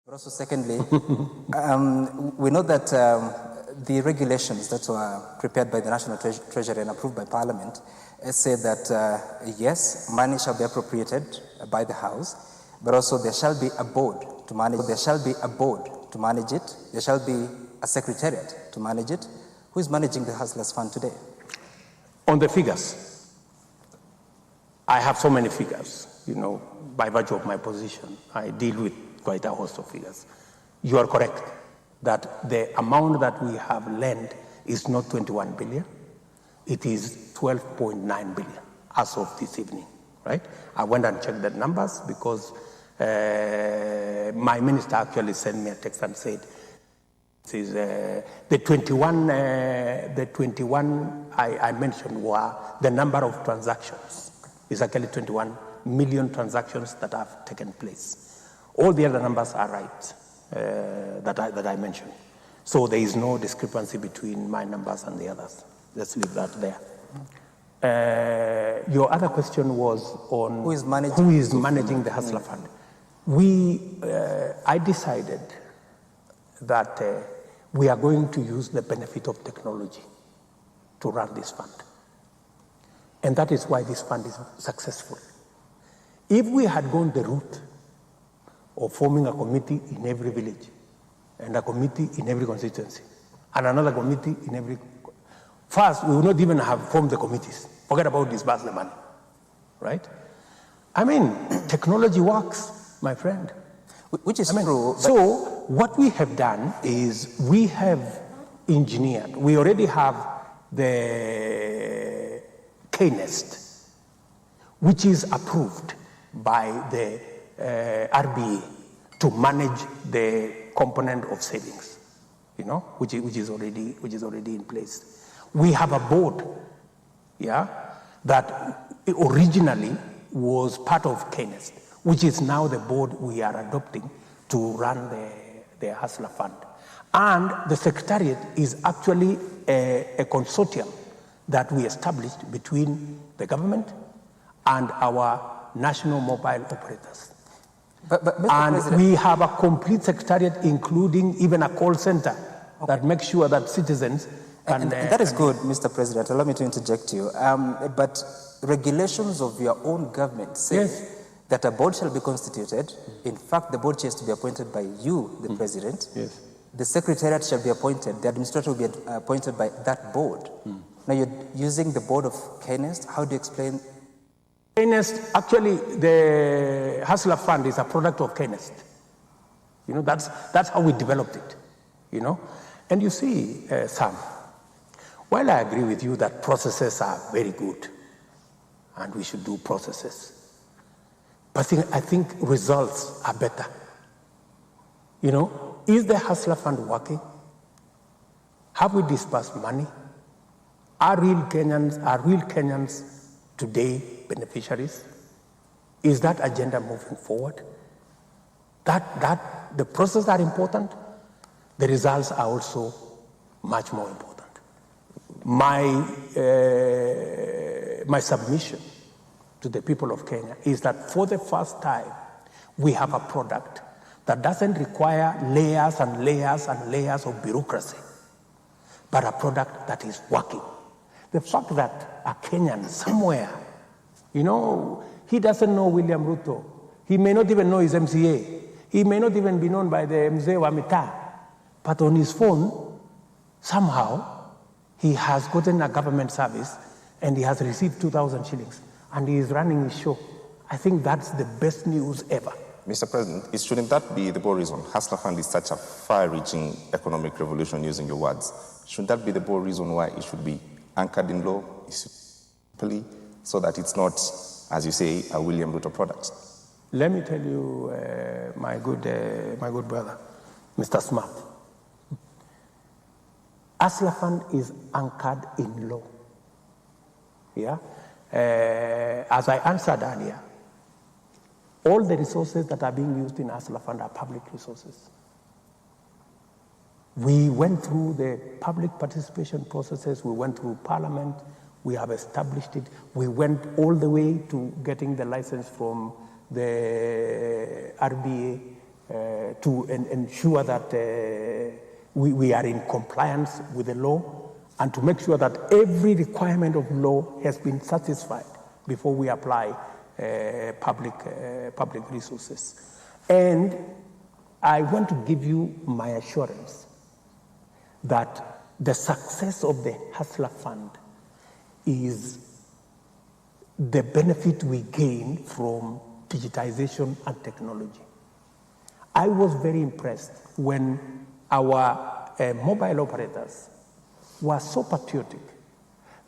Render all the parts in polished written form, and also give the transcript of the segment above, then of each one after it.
But also, secondly, we know that the regulations that were prepared by the National Treasury and approved by Parliament say that, yes, money shall be appropriated by the House, but also there shall be a board to manage. There shall be a board to manage it. There shall be a secretariat to manage it. Who is managing the Hustlers Fund today? On the figures, I have so many figures, by virtue of my position. I deal with quite a host of figures. You are correct that the amount that we have lent is not 21 billion. It is 12.9 billion as of this evening, right? I went and checked the numbers because my minister actually sent me a text and said, this is, the 21 I mentioned were the number of transactions. It's actually 21 million transactions that have taken place. All the other numbers are right that I mentioned. So there is no discrepancy between my numbers and the others. Let's leave that there. Your other question was on who is managing the Hustler Fund. I decided that we are going to use the benefit of technology to run this fund. And that is why this fund is successful. If we had gone the route of forming a committee in every village, and a committee in every constituency, and another committee in every... First, we would not even have formed the committees. Forget about disburse the money, right? I mean, technology works, my friend. Which is true. So what we have done is we have engineered. We already have the KNEST, which is approved by the RBA to manage the component of savings, which is already in place. We have a board, that originally was part of KNEST, which is now the board we are adopting to run the Hustler Fund. And the Secretariat is actually a consortium that we established between the government and our national mobile operators. And we have a complete Secretariat, including even a call center that makes sure that citizens can... And that is good, Mr. President. Allow me to interject you. But regulations of your own government say that a board shall be constituted. In fact, the board chair is to be appointed by you, the President. Yes. The Secretariat shall be appointed. The administrator will be appointed by that board. Now, you're using the board of KNEST. How do you explain? KNEST, actually, the Hustler Fund is a product of KNEST. That's how we developed it, And you see, Sam, while I agree with you that processes are very good, and we should do processes, but I think results are better. Is the Hustler Fund working? Have we disbursed money? Are real Kenyans today beneficiaries? Is that agenda moving forward? The processes are important. The results are also much more important. My submission to the people of Kenya is that for the first time, we have a product that doesn't require layers and layers and layers of bureaucracy, but a product that is working. The fact that a Kenyan somewhere, he doesn't know William Ruto. He may not even know his MCA. He may not even be known by the Mzee wa Mitaa. But on his phone, somehow, he has gotten a government service and he has received 2,000 shillings and he is running his show. I think that's the best news ever. Mr. President, shouldn't that be the bold reason? Hustler Fund is such a far-reaching economic revolution, using your words. Shouldn't that be the bold reason why it should be anchored in law, so that it's not, as you say, a William Ruto product? Let me tell you, my good brother, Mr. Smart. Hustler Fund is anchored in law. As I answered earlier, all the resources that are being used in Hustler Fund are public resources. We went through the public participation processes, we went through Parliament, we have established it, we went all the way to getting the license from the RBA ensure that we are in compliance with the law, and to make sure that every requirement of law has been satisfied before we apply public resources. And I want to give you my assurance that the success of the Hustler Fund is the benefit we gain from digitization and technology. I was very impressed when our mobile operators were so patriotic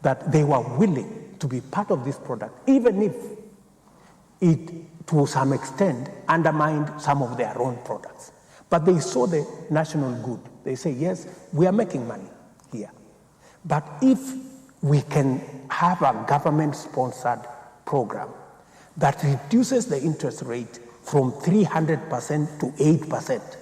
that they were willing to be part of this product, even if it, to some extent, undermined some of their own products. But they saw the national good. They say, yes, we are making money here. But if we can have a government-sponsored program that reduces the interest rate from 300% to 8%,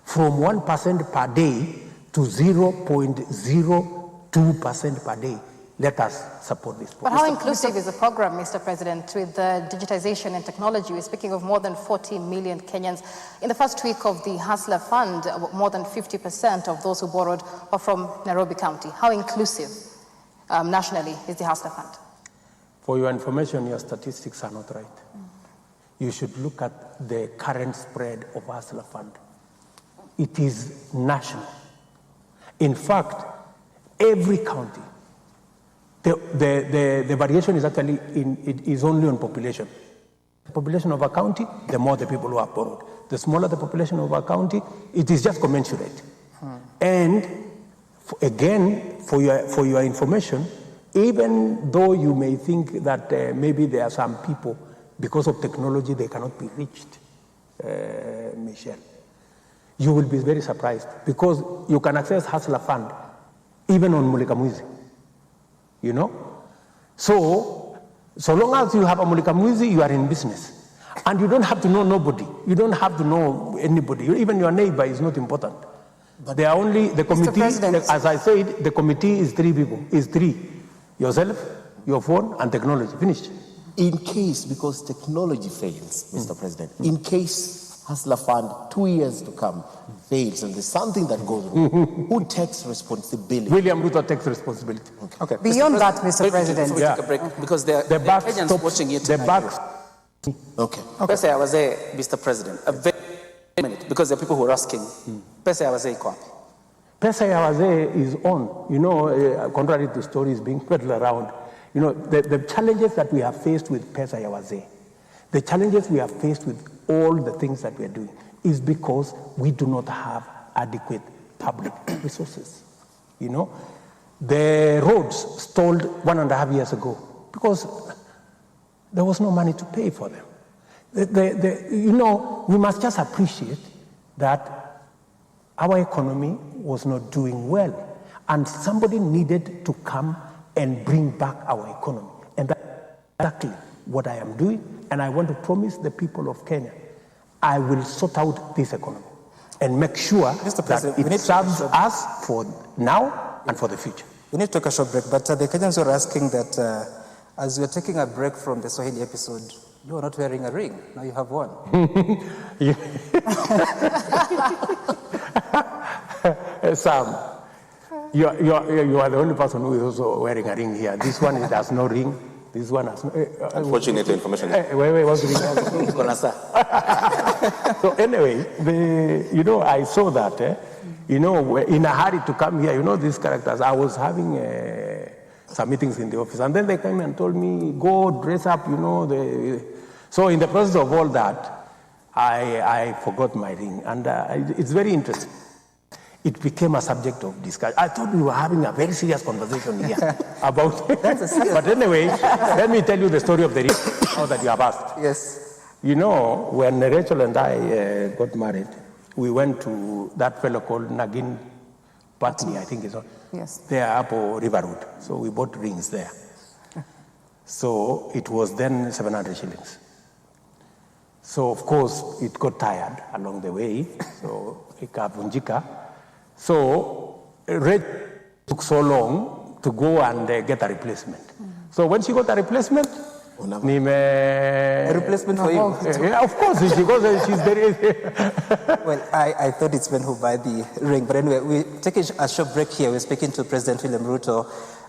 from 1% per day to 0.02% per day, let us support this program. But how inclusive is the program, Mr. President, with the digitization and technology? We're speaking of more than 40 million Kenyans. In the first week of the Hustler Fund, more than 50% of those who borrowed are from Nairobi County. How inclusive nationally is the Hustler Fund? For your information, your statistics are not right. You should look at the current spread of Hustler Fund. It is national. In fact, every county, the variation is actually is only on population. The population of a county, the more the people who have borrowed. The smaller the population of a county, it is just commensurate. And again, for your information, even though you may think that maybe there are some people, because of technology, they cannot be reached, Michelle, you will be very surprised because you can access Hustler Fund even on Mulika Mwizi, you know? So long as you have a Mulika Mwizi, you are in business. And you don't have to know nobody. You don't have to know anybody. Even your neighbor is not important. But they are only, the committee, as I said, the committee is 3 people, is 3. Yourself, your phone, and technology. Finished. In case, because technology fails, Mr. President, in case Hustler Fund 2 years to come fails and there's something that goes wrong, who takes responsibility? William Ruto takes responsibility. Okay. Beyond that, Mr. President. Before we take a break, because there are Kenyans watching it tonight. Okay. Pesa ya wazee, Mr. President, a very minute, because there are people who are asking, pesa ya wazee iko wapi? Pesa ya wazee is on. You know, contrary to stories being peddled around, you know, the challenges that we have faced with Pesa ya wazee, the challenges we have faced with all the things that we are doing is because we do not have adequate public resources. You know, the roads stalled 1.5 years ago because there was no money to pay for them. You know, we must just appreciate that our economy was not doing well, and somebody needed to come and bring back our economy. And that's exactly what I am doing, and I want to promise the people of Kenya, I will sort out this economy and make sure that it serves us for now and for the future. We need to take a short break, but the Kenyans were asking that as you're taking a break from the Swahili episode, you are not wearing a ring. Now you have one. Sam, you are the only person who is also wearing a ring here. This one has no ring. This one has no. Unfortunate information. Wait, what's the ring? So anyway, you know, I saw that. You know, in a hurry to come here. You know, these characters. I was having some meetings in the office, and then they came and told me, "Go dress up." You know, so in the process of all that, I forgot my ring, and it's very interesting. It became a subject of discussion. I thought we were having a very serious conversation here about it. But anyway, let me tell you the story of the ring now that you have asked. Yes. You know, when Rachel and I got married, we went to that fellow called Nagin Patni, I think is on. Yes. There up on River Road. So we bought rings there. So it was then 700 shillings. So of course it got tired along the way. So ikavunjika. So Red took so long to go and get a replacement. So when she got a replacement, A replacement for you? Yeah, of course, because she's very... Well, I thought it's men who buy the ring. But anyway, we're taking a short break here. We're speaking to President William Ruto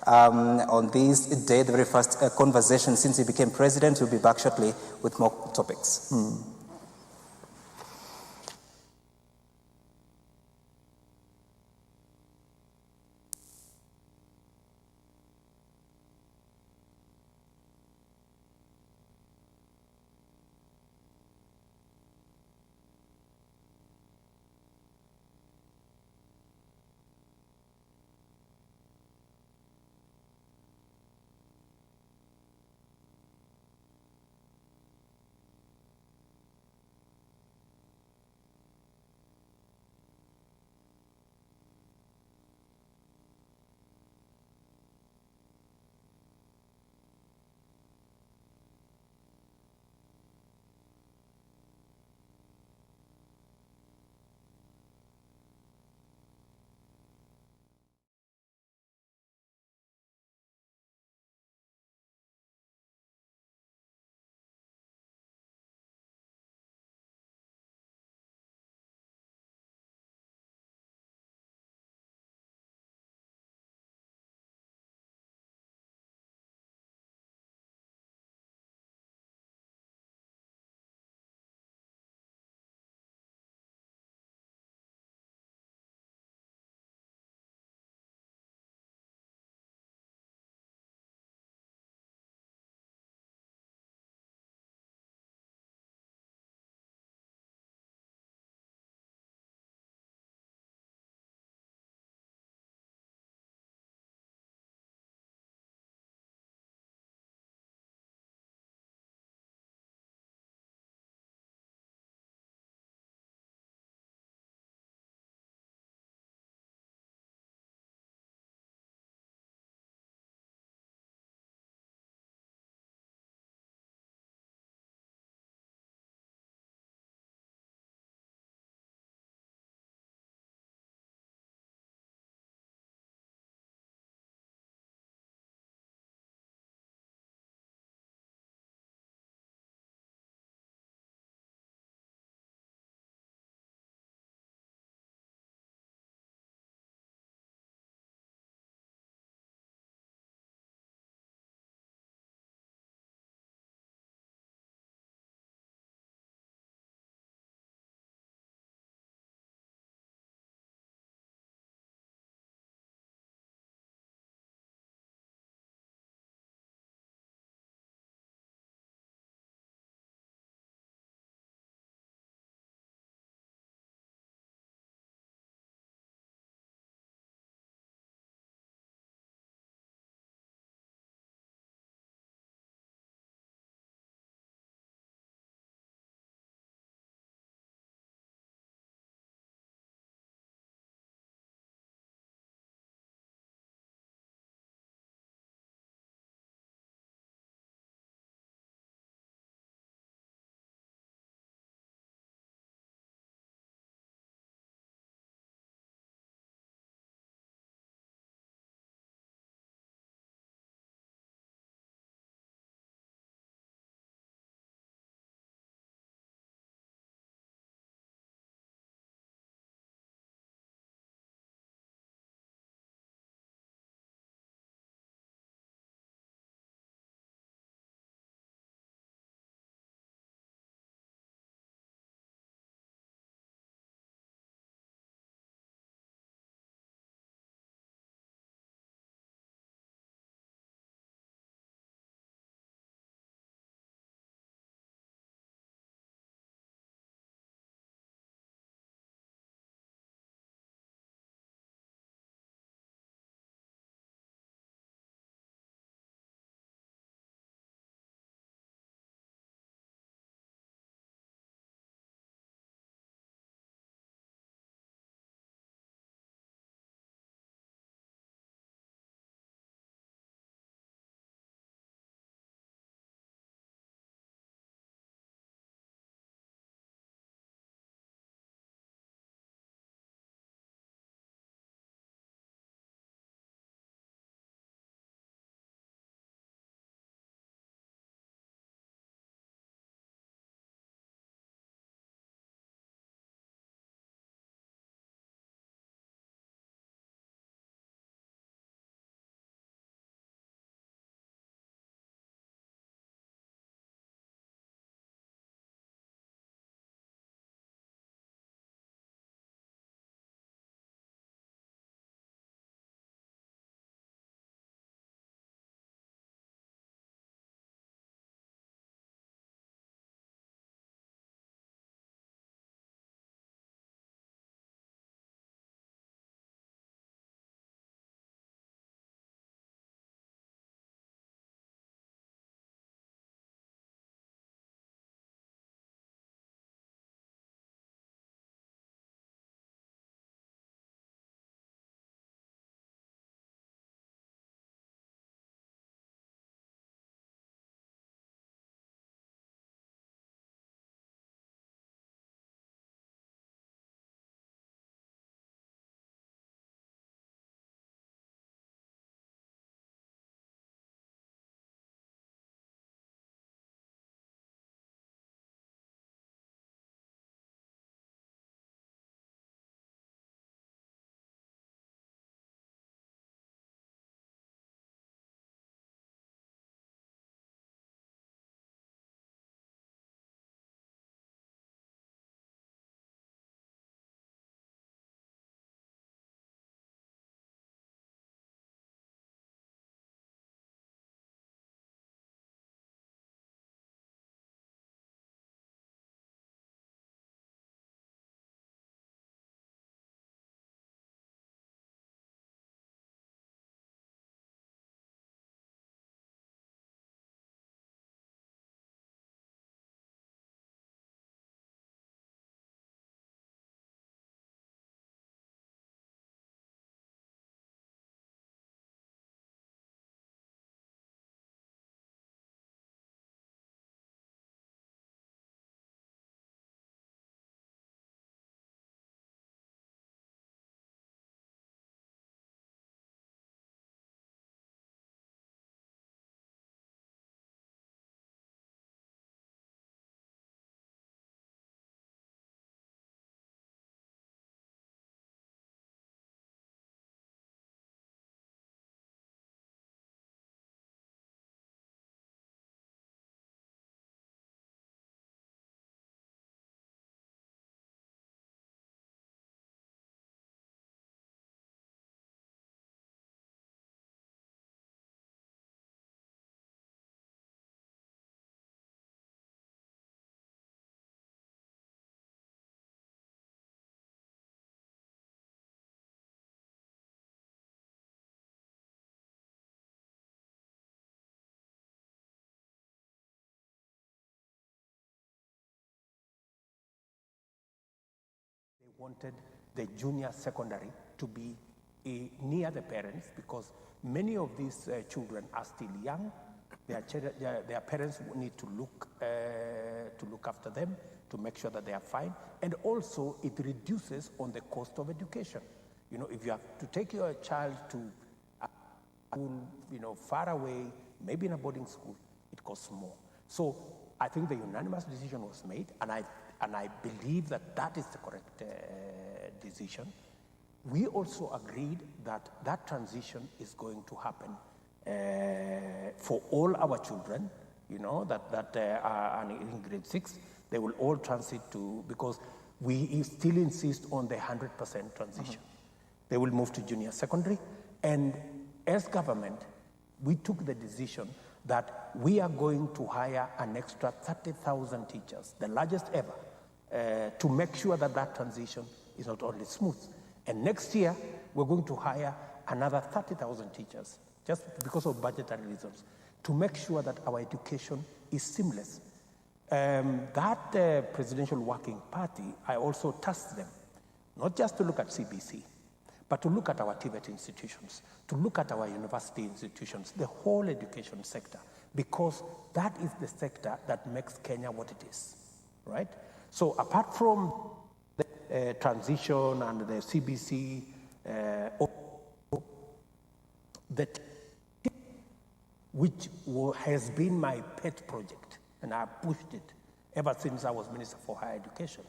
on this day, the very first conversation since he became president. We'll be back shortly with more topics. wanted the junior secondary to be near the parents, because many of these children are still young. Their parents need to look after them, to make sure that they are fine. And also, it reduces on the cost of education. You know, if you have to take your child to a school, you know, far away, maybe in a boarding school, it costs more. So I think the unanimous decision was made, and I believe that that is the correct decision. We also agreed that that transition is going to happen for all our children, you know, that are in grade 6. They will all transit to, because we still insist on the 100% transition. They will move to junior secondary. And as government, we took the decision that we are going to hire an extra 30,000 teachers, the largest ever, to make sure that that transition is not only smooth. And next year, we're going to hire another 30,000 teachers, just because of budgetary reasons, to make sure that our education is seamless. That Presidential Working Party, I also tasked them, not just to look at CBC, but to look at our TVET institutions, to look at our university institutions, the whole education sector, because that is the sector that makes Kenya what it is, right? So apart from the transition and the CBC, which has been my pet project, and I pushed it ever since I was Minister for Higher Education,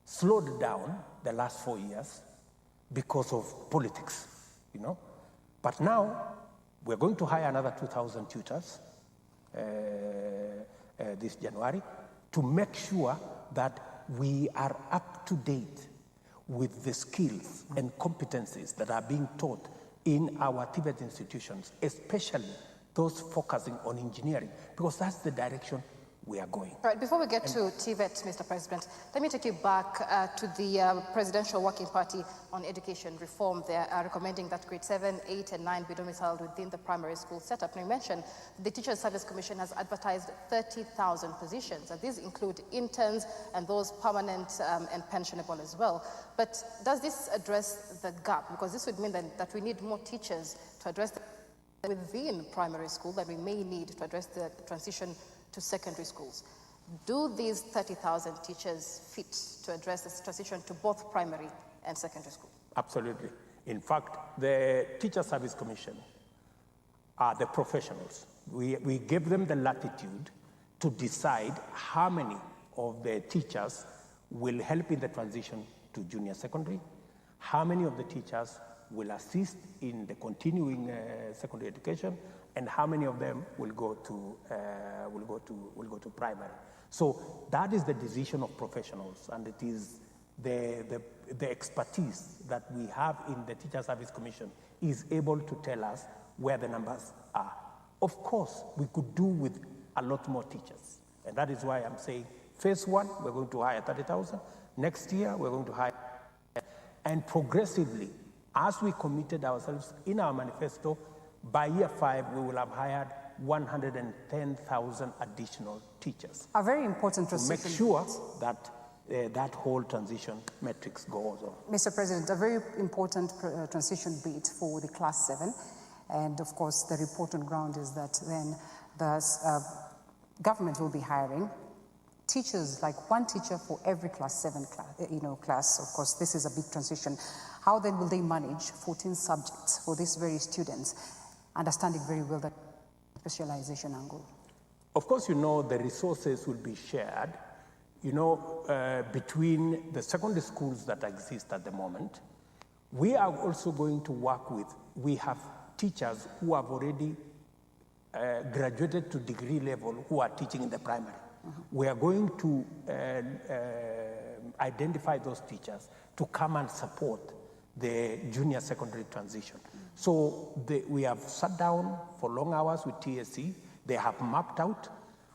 slowed down the last 4 years because of politics, you know. But now, we're going to hire another 2,000 tutors this January to make sure that we are up to date with the skills and competencies that are being taught in our TVET institutions, especially those focusing on engineering, because that's the direction we are going. All right, before we get to TVET, Mr. President, let me take you back to the Presidential Working Party on Education Reform. They are recommending that grade 7, 8, and 9 be domiciled within the primary school setup. And you mentioned the Teachers Service Commission has advertised 30,000 positions, and these include interns and those permanent and pensionable as well. But does this address the gap? Because this would mean that we need more teachers to address within primary school that we may need to address the transition to secondary schools. Do these 30,000 teachers fit to address this transition to both primary and secondary school? Absolutely. In fact, the Teacher Service Commission are the professionals. We give them the latitude to decide how many of the teachers will help in the transition to junior secondary, how many of the teachers will assist in the continuing secondary education, and how many of them will go to primary. So that is the decision of professionals, and it is the expertise that we have in the Teacher Service Commission is able to tell us where the numbers are. Of course, we could do with a lot more teachers, and that is why I'm saying phase 1, we're going to hire 30,000. Next year, we're going to hire, and progressively, as we committed ourselves in our manifesto, by year 5, we will have hired 110,000 additional teachers. A very important transition. To make sure that that whole transition metrics goes on. Mr. President, a very important transition bit for the class 7. And of course, the report on ground is that then the government will be hiring teachers, like one teacher for every class 7 class. Of course, this is a big transition. How then will they manage 14 subjects for these very students, understanding very well that specialization angle? Of course, you know, the resources will be shared, you know, between the secondary schools that exist at the moment. We are also going to work with, we have teachers who have already graduated to degree level who are teaching in the primary. We are going to identify those teachers to come and support the junior secondary transition. So we have sat down for long hours with TSC. They have mapped out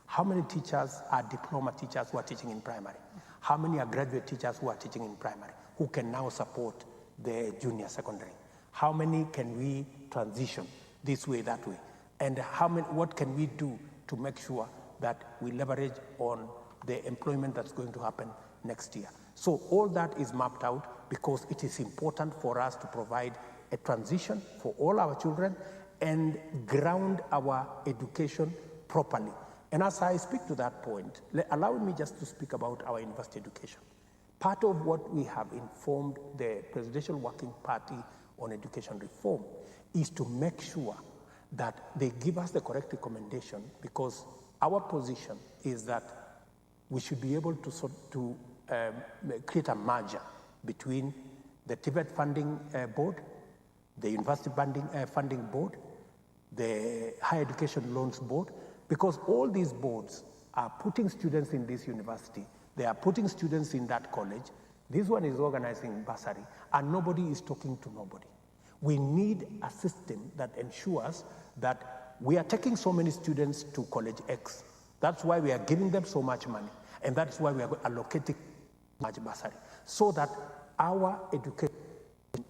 how many teachers are diploma teachers who are teaching in primary, how many are graduate teachers who are teaching in primary, who can now support the junior secondary, how many can we transition this way, that way, and what can we do to make sure that we leverage on the employment that's going to happen next year. So all that is mapped out because it is important for us to provide a transition for all our children and ground our education properly. And as I speak to that point, allow me just to speak about our university education. Part of what we have informed the Presidential Working Party on education reform is to make sure that they give us the correct recommendation, because our position is that we should be able to create a merger between the TVET funding board, the university funding board, the higher education loans board, because all these boards are putting students in this university, they are putting students in that college, this one is organizing bursary, and nobody is talking to nobody. We need a system that ensures that we are taking so many students to college X. That's why we are giving them so much money, and that's why we are allocating much bursary, so that our education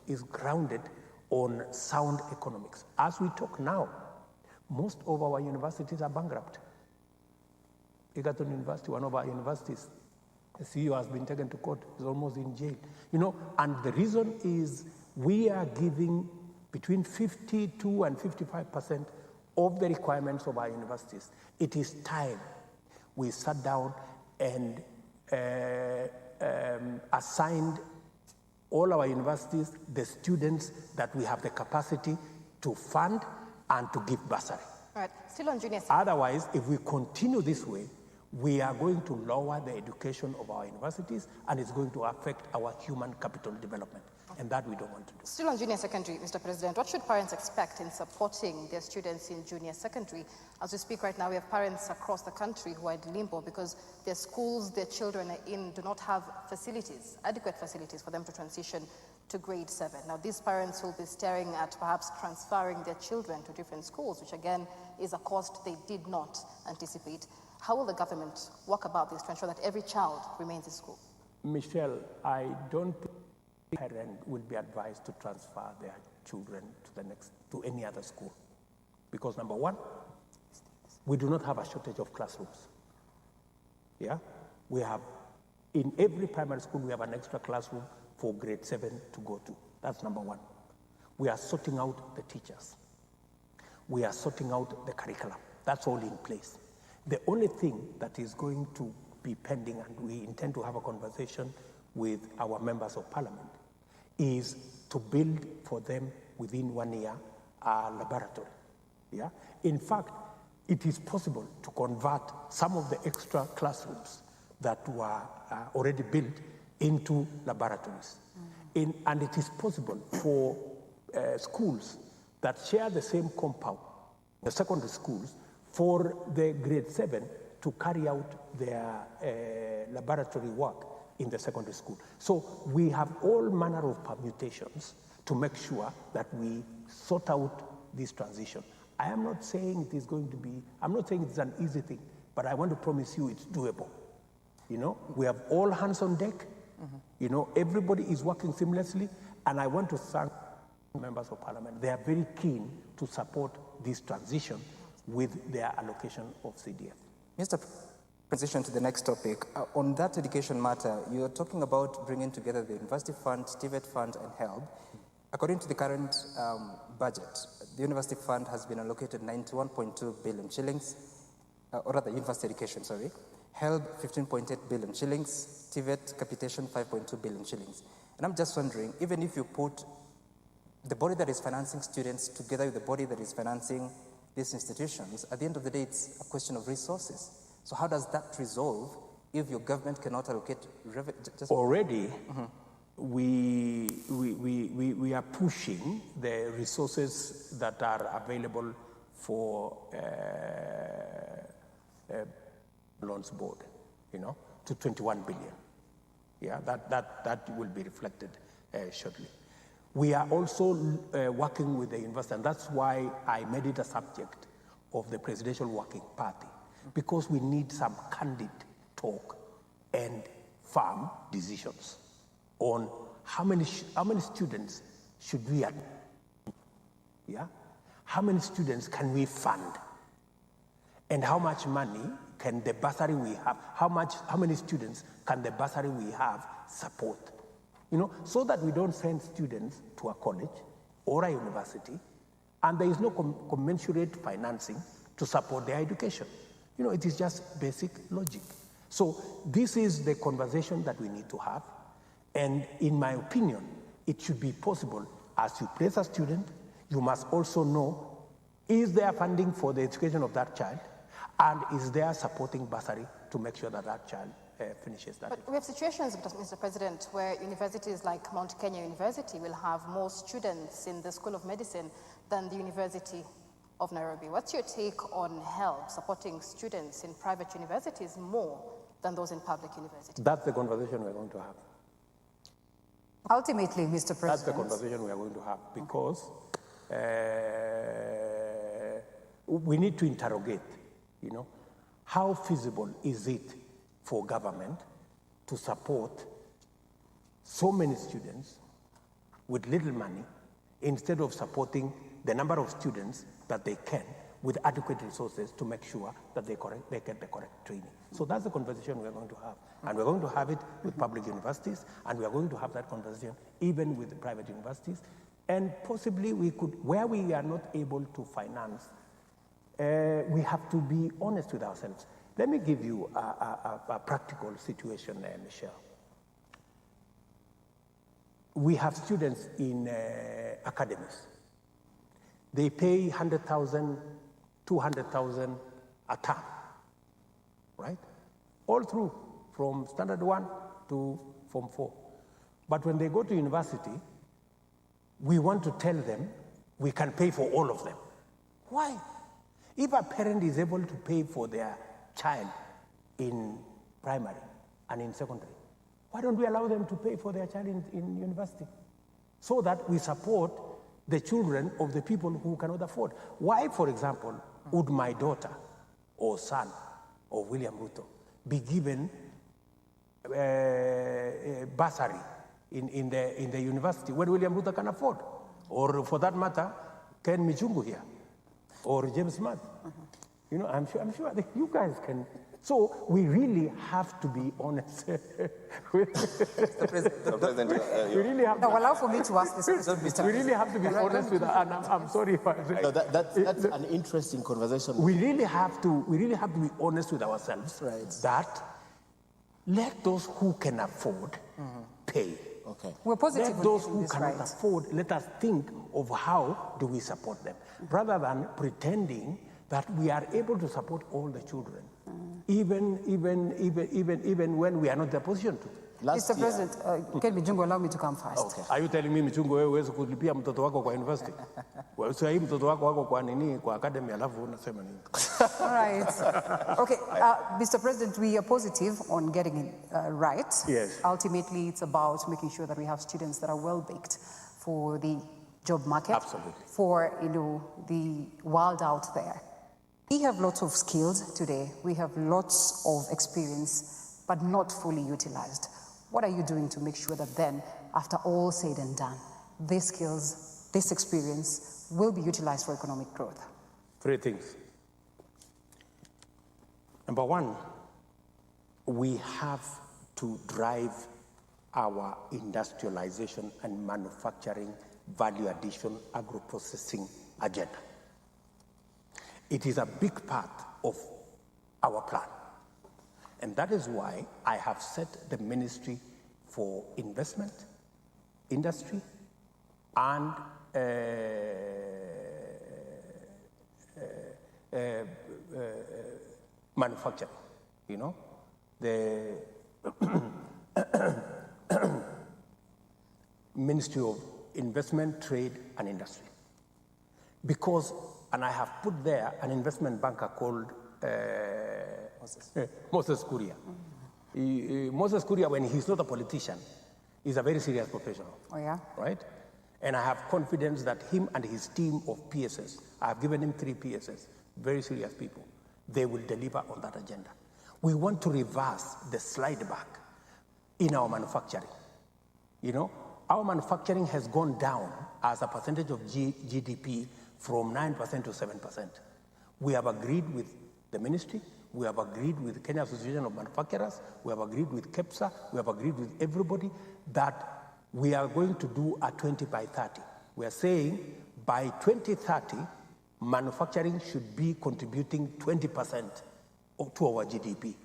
is grounded on sound economics. As we talk now, most of our universities are bankrupt. Egerton University, one of our universities, the CEO has been taken to court, is almost in jail. You know, and the reason is we are giving between 52 and 55% of the requirements of our universities. It is time we sat down and assigned all our universities the students that we have the capacity to fund and to give bursary. All right, still on junior. Otherwise, if we continue this way, we are going to lower the education of our universities, and it's going to affect our human capital development, and that we don't want to do. Still on junior secondary, Mr. President, what should parents expect in supporting their students in junior secondary? As we speak right now, we have parents across the country who are in limbo because their schools their children are in do not have facilities, adequate facilities for them to transition to grade 7. Now, these parents will be staring at perhaps transferring their children to different schools, which again is a cost they did not anticipate. How will the government work about this to ensure that every child remains in school? Michelle, I don't think a parent will be advised to transfer their children to any other school. Because number one, we do not have a shortage of classrooms. Yeah? We have, in every primary school, we have an extra classroom for grade 7 to go to. That's number one. We are sorting out the teachers. We are sorting out the curriculum. That's all in place. The only thing that is going to be pending, and we intend to have a conversation with our members of parliament, is to build for them within 1 year a laboratory. Yeah? In fact, it is possible to convert some of the extra classrooms that were already built into laboratories. And it is possible for schools that share the same compound, the secondary schools, for the grade 7 to carry out their laboratory work in the secondary school. So we have all manner of permutations to make sure that we sort out this transition. I am not saying it is going to be, I'm not saying it's an easy thing, but I want to promise you it's doable. You know, we have all hands on deck. Mm-hmm. You know, everybody is working seamlessly, and I want to thank members of parliament. They are very keen to support this transition with their allocation of CDF. Mr. Transition to the next topic. On that education matter, you're talking about bringing together the University Fund, TVET Fund, and HELB. According to the current budget, the University Fund has been allocated 91.2 billion shillings, or rather, University Education, sorry. HELB, 15.8 billion shillings, TVET capitation, 5.2 billion shillings. And I'm just wondering, even if you put the body that is financing students together with the body that is financing these institutions, at the end of the day, it's a question of resources. So how does that resolve if your government cannot allocate revenue? Already, we are pushing the resources that are available for loans board, you know, to 21 billion. Yeah, that will be reflected shortly. We are also working with the university, and that's why I made it a subject of the Presidential Working Party, because we need some candid talk and firm decisions on how many students should we admit, yeah? How many students can we fund? And how much money can the bursary we have, how many students can the bursary we have support? You know, so that we don't send students to a college or a university and there is no commensurate financing to support their education. You know, it is just basic logic. So this is the conversation that we need to have. And in my opinion, it should be possible as you place a student, you must also know, is there funding for the education of that child? And is there supporting bursary to make sure that that child finishes that? But we have situations, Mr. President, where universities like Mount Kenya University will have more students in the School of Medicine than the University of Nairobi. What's your take on help supporting students in private universities more than those in public universities? That's the conversation we're going to have. Ultimately, Mr. President. That's the conversation we are going to have because we need to interrogate, you know, how feasible is it for government to support so many students with little money instead of supporting the number of students that they can with adequate resources to make sure that they get the correct training. So that's the conversation we're going to have. And we're going to have it with public universities, and we are going to have that conversation even with the private universities. And possibly we could, where we are not able to finance, we have to be honest with ourselves. Let me give you a practical situation, Michelle. We have students in academies. They pay 100,000, 200,000 a term, right? All through, from standard 1 to form 4. But when they go to university, we want to tell them we can pay for all of them. Why? If a parent is able to pay for their child in primary and in secondary, why don't we allow them to pay for their child in university? So that we support the children of the people who cannot afford. Why, for example, would my daughter or son of William Ruto be given bursary in the university when William Ruto can afford? Or for that matter, Ken Michungu here, or James Smart. You know, I'm sure that you guys can. So we really have to be honest. We really have to. Now, allow for me to ask this question. We really have to be honest with that, and I'm sorry if I. No, that's an interesting conversation. We really have to be honest with ourselves. Right. That let those who can afford pay. Okay. We're positive Let those on who this, cannot right? afford, let us think of how do we support them, rather than pretending that we are able to support all the children, even when we are not in the position to. Mr. President, Ken Mijungu, allow me to come first. Okay. Are you telling me Michungu wewe huwezi kulipia mtoto wako kwa university? Wewe sasa hii mtoto wako kwa nini kwa academy alafu unasema nini? All right. Okay, Mr. President, we are positive on getting it right. Yes. Ultimately, it's about making sure that we have students that are well-baked for the job market. Absolutely. For, you know, the world out there. We have lots of skills today. We have lots of experience, but not fully utilized. What are you doing to make sure that then, after all said and done, these skills, this experience will be utilized for economic growth? 3 things. Number 1, we have to drive our industrialization and manufacturing value addition agro-processing agenda. It is a big part of our plan. And that is why I have set the Ministry for Investment, Industry, and manufacturing, you know, the Ministry of Investment, Trade, and Industry. Because, and I have put there an investment banker called Moses Kuria. Moses Kuria, when he's not a politician, is a very serious professional. Oh, yeah? Right? And I have confidence that him and his team of PSS, I have given him 3 PSS, very serious people, they will deliver on that agenda. We want to reverse the slide back in our manufacturing. You know, our manufacturing has gone down as a percentage of GDP from 9% to 7%. We have agreed with the ministry, We have agreed with Kenya Association of Manufacturers, we have agreed with KEPSA, we have agreed with everybody that we are going to do a 20 by 30. We are saying by 2030, manufacturing should be contributing 20% to our GDP.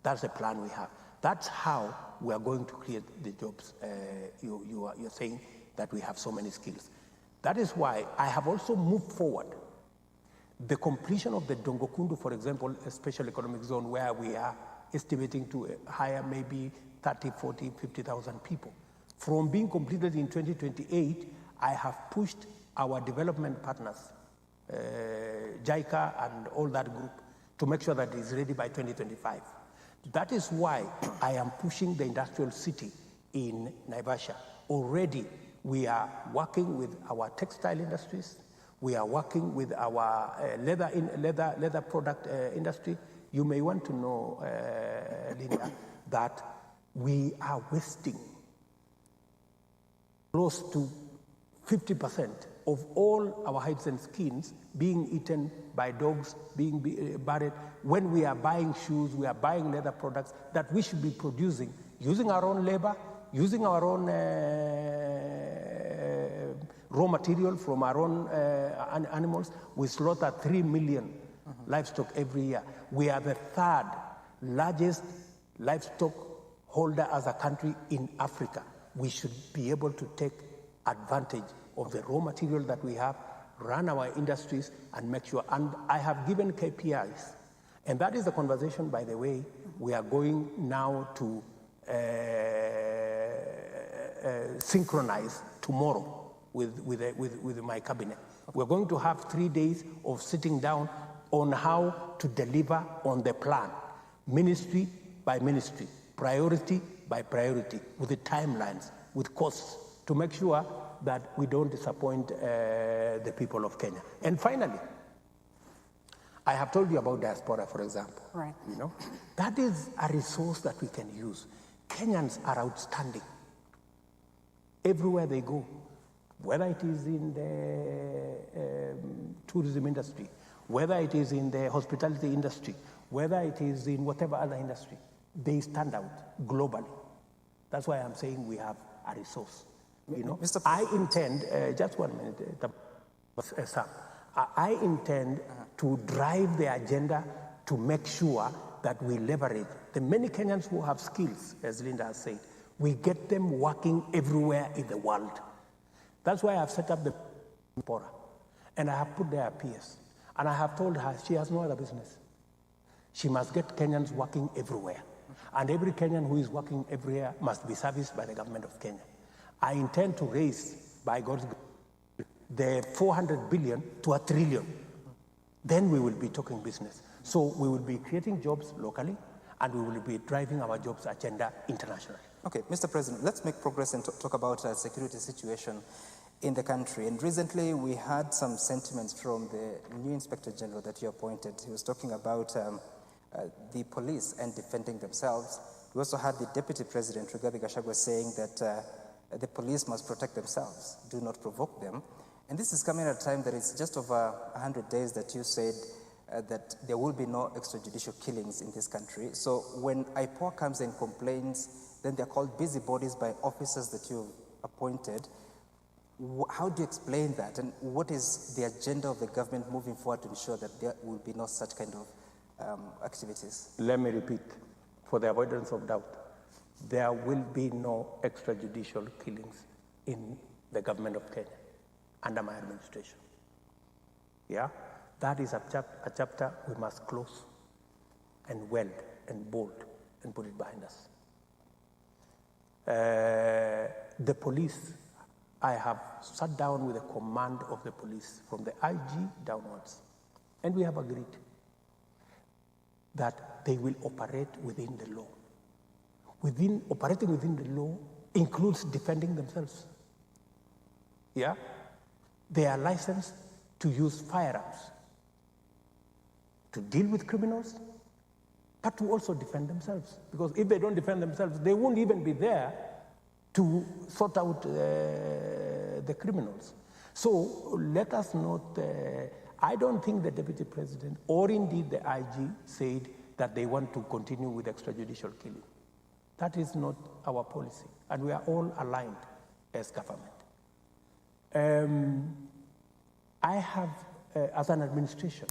That's the plan we have. That's how we are going to create the jobs. You're saying that we have so many skills. That is why I have also moved forward the completion of the Dongokundu, for example, a special economic zone where we are estimating to hire maybe 30, 40, 50,000 people. From being completed in 2028, I have pushed our development partners, JICA and all that group, to make sure that it is ready by 2025. That is why I am pushing the industrial city in Naivasha. Already, we are working with our textile industries. We are working with our leather product industry. You may want to know, Linda, that we are wasting close to 50% of all our hides and skins being eaten by dogs, being buried. When we are buying shoes, we are buying leather products that we should be producing using our own labor, using our own raw material from our own animals. We slaughter 3 million livestock every year. We are the third largest livestock holder as a country in Africa. We should be able to take advantage of the raw material that we have, run our industries, and make sure. And I have given KPIs. And that is the conversation, by the way, we are going now to synchronize tomorrow with my cabinet. We're going to have 3 days of sitting down on how to deliver on the plan, ministry by ministry, priority by priority, with the timelines, with costs, to make sure that we don't disappoint the people of Kenya. And finally, I have told you about diaspora, for example. Right. You know, that is a resource that we can use. Kenyans are outstanding everywhere they go, whether it is in the tourism industry, whether it is in the hospitality industry, whether it is in whatever other industry, they stand out globally. That's why I'm saying we have a resource. You know, I intend, just 1 minute, Sam. I intend to drive the agenda to make sure that we leverage the many Kenyans who have skills, as Linda has said. We get them working everywhere in the world. That's why I've set up the Pora, and I have put their peers. And I have told her she has no other business. She must get Kenyans working everywhere. And every Kenyan who is working everywhere must be serviced by the government of Kenya. I intend to raise, by God's grace, the 400 billion to $1 trillion. Then we will be talking business. So we will be creating jobs locally, and we will be driving our jobs agenda internationally. Okay, Mr. President, let's make progress and talk about the security situation in the country. And recently we had some sentiments from the new Inspector General that you appointed. He was talking about the police and defending themselves. We also had the Deputy President, Rigathi Gachagua, saying that the police must protect themselves, do not provoke them. And this is coming at a time that it's just over 100 days that you said that there will be no extrajudicial killings in this country. So when IPOA comes and complains, then they're called busybodies by officers that you've appointed. How do you explain that? And what is the agenda of the government moving forward to ensure that there will be no such kind of activities? Let me repeat, for the avoidance of doubt, there will be no extrajudicial killings in the government of Kenya under my administration. Yeah? That is a chapter we must close and weld and bolt and put it behind us. The police, I have sat down with the command of the police from the IG downwards, and we have agreed that they will operate within the law. Operating within the law includes defending themselves. Yeah? They are licensed to use firearms to deal with criminals, but to also defend themselves. Because if they don't defend themselves, they won't even be there to sort out the criminals. So let us not, I don't think the Deputy President or indeed the IG said that they want to continue with extrajudicial killing. That is not our policy, and we are all aligned as government. I have, as an administration,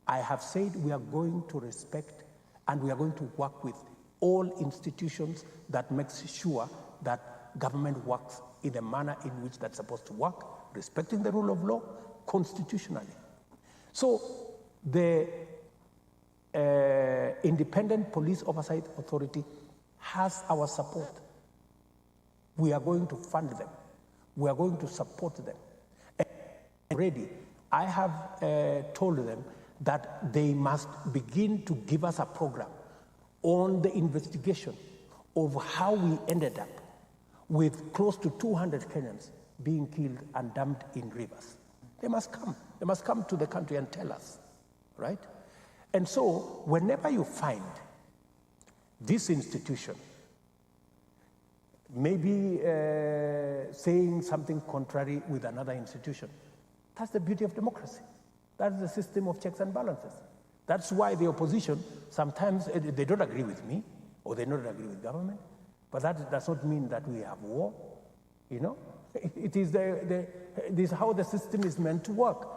I have said we are going to respect and we are going to work with all institutions that makes sure that government works in the manner in which that's supposed to work, respecting the rule of law constitutionally. So the Independent Police Oversight Authority has our support. We are going to fund them. We are going to support them. And already, I have told them that they must begin to give us a program on the investigation of how we ended up with close to 200 Kenyans being killed and dumped in rivers. They must come. They must come to the country and tell us, right? And so, whenever you find this institution maybe saying something contrary with another institution, that's the beauty of democracy. That's the system of checks and balances. That's why the opposition, sometimes they don't agree with me, or they don't agree with government, but that does not mean that we have war, you know? It is this is how the system is meant to work.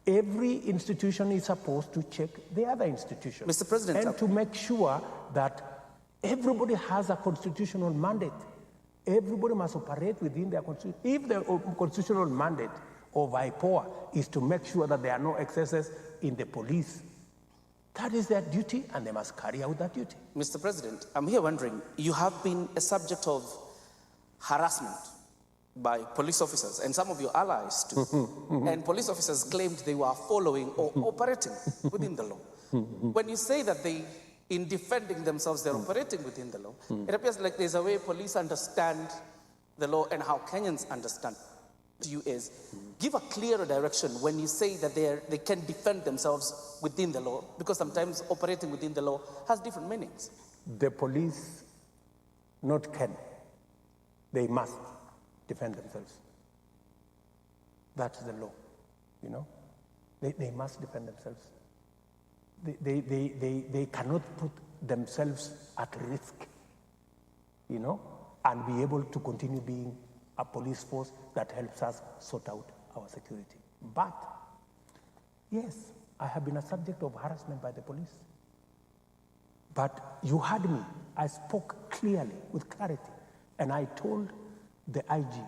Every institution is supposed to check the other institution. Mr. President, and to make sure that everybody has a constitutional mandate. Everybody must operate within their constitution. If the constitutional mandate of IPOA is to make sure that there are no excesses in the police, that is their duty, and they must carry out that duty. Mr. President, I'm here wondering, you have been a subject of harassment by police officers and some of your allies too. And police officers claimed they were following or operating within the law. When you say that in defending themselves, they're operating within the law, it appears like there's a way police understand the law and how Kenyans understand to you is, give a clearer direction when you say that they can defend themselves within the law, because sometimes operating within the law has different meanings. The police not can, they must defend themselves. That's the law, you know. They must defend themselves. They cannot put themselves at risk, you know, and be able to continue being a police force that helps us sort out our security. But, yes, I have been a subject of harassment by the police. But you heard me. I spoke clearly, with clarity, and I told the IG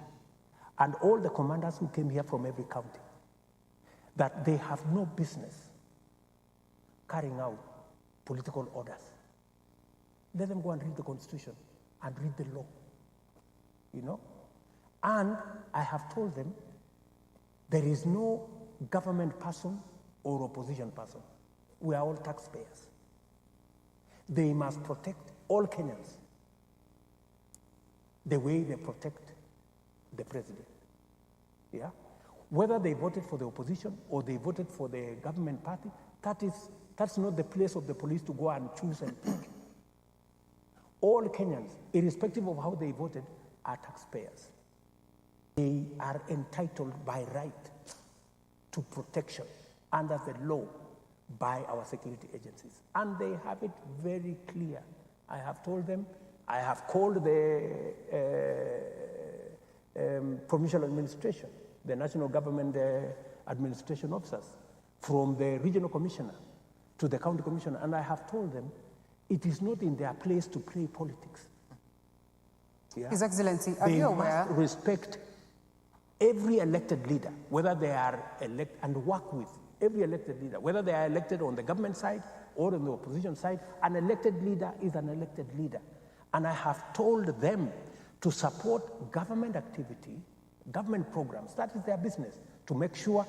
and all the commanders who came here from every county that they have no business carrying out political orders. Let them go and read the Constitution and read the law, you know? And I have told them there is no government person or opposition person. We are all taxpayers. They must protect all Kenyans the way they protect the president, yeah? Whether they voted for the opposition or they voted for the government party, that's not the place of the police to go and choose and pick. All Kenyans, irrespective of how they voted, are taxpayers. They are entitled by right to protection under the law by our security agencies. And they have it very clear. I have told them, I have called the provincial administration, the national government administration officers, from the regional commissioner to the county commissioner, and I have told them it is not in their place to play politics. Yeah? His Excellency, are you aware? They must respect every elected leader, whether they are elected, and work with every elected leader, whether they are elected on the government side or on the opposition side. An elected leader is an elected leader. And I have told them to support government activity, government programs, that is their business, to make sure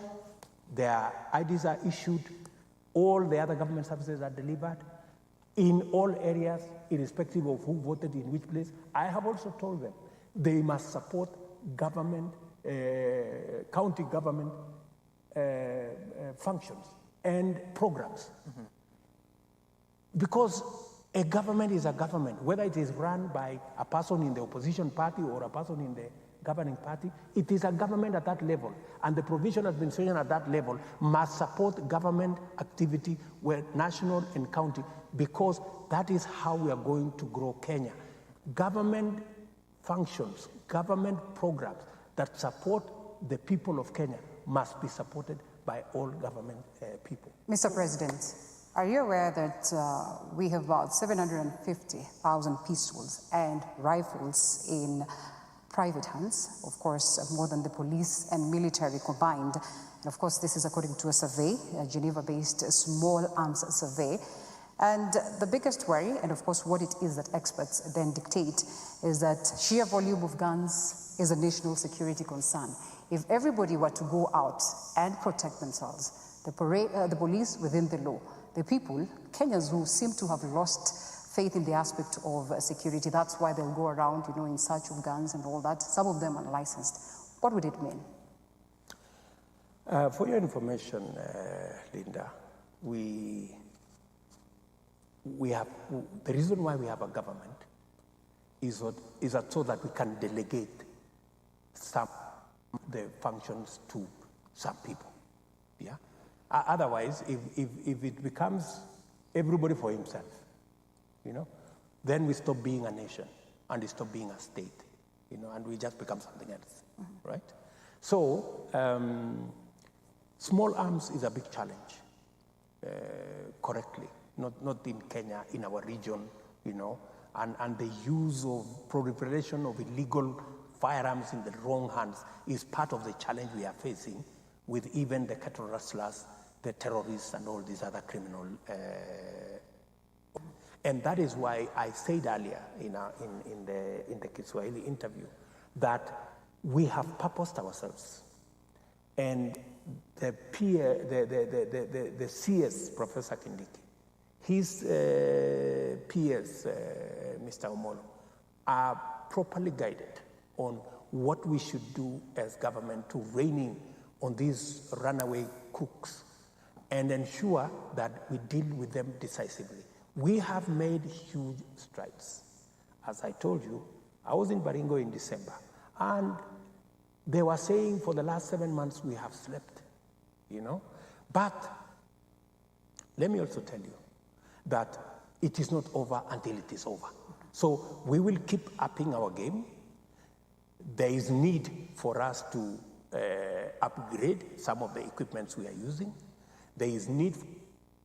their IDs are issued, all the other government services are delivered in all areas, irrespective of who voted in which place. I have also told them they must support government, county government functions and programs. Because a government is a government, whether it is run by a person in the opposition party or a person in the governing party, it is a government at that level, and the provincial administration at that level must support government activity where national and county because that is how we are going to grow Kenya. Government functions, government programs that support the people of Kenya must be supported by all government people. Mr. President, are you aware that we have about 750,000 pistols and rifles in private hands, of course, more than the police and military combined? And of course, this is according to a survey, a Geneva-based small arms survey. And the biggest worry, and of course what it is that experts then dictate, is that sheer volume of guns is a national security concern. If everybody were to go out and protect themselves, the police within the law, the people, Kenyans who seem to have lost faith in the aspect of security, that's why they'll go around, in search of guns and all that, some of them unlicensed. What would it mean? For your information, Linda, we have, the reason why we have a government is that so that we can delegate some of the functions to some people. Yeah. Otherwise, if it becomes everybody for himself, then we stop being a nation and we stop being a state, and we just become something else, right? So small arms is a big challenge, correctly. Not in Kenya, in our region, and the use of proliferation of illegal firearms in the wrong hands is part of the challenge we are facing with even the cattle rustlers, the terrorists, and all these other criminal. And that is why I said earlier in the Kiswahili interview that we have purposed ourselves. And the CS, Professor Kindiki, his peers, Mr. Omolo, are properly guided on what we should do as government to rein in on these runaway cooks and ensure that we deal with them decisively. We have made huge strides. As I told you, I was in Baringo in December, and they were saying for the last 7 months we have slept, But let me also tell you that it is not over until it is over. So we will keep upping our game. There is need for us to upgrade some of the equipments we are using. There is need to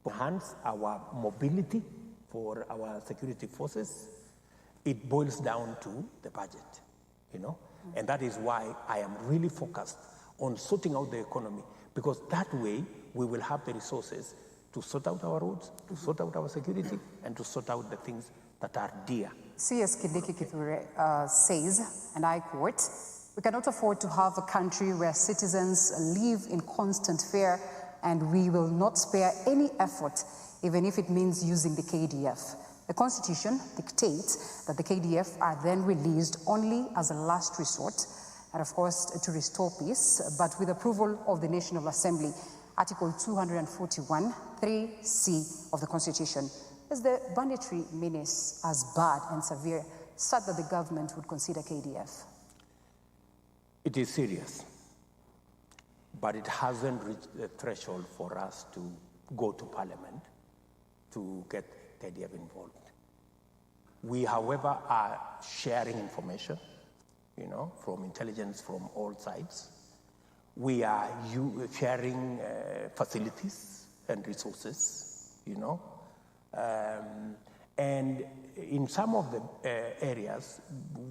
enhance our mobility for our security forces. It boils down to the budget, And that is why I am really focused on sorting out the economy, because that way we will have the resources to sort out our roads, to sort out our security, and to sort out the things that are dear. C.S. Kindiki Kithure says, and I quote, "We cannot afford to have a country where citizens live in constant fear, and we will not spare any effort, even if it means using the KDF. The Constitution dictates that the KDF are then released only as a last resort, and of course to restore peace, but with approval of the National Assembly. Article 241, 3C of the Constitution. Is the banditry menace as bad and severe such that the government would consider KDF? It is serious, but it hasn't reached the threshold for us to go to Parliament to get KDF involved. We, however, are sharing information, from intelligence from all sides. We are sharing facilities and resources, and in some of the areas,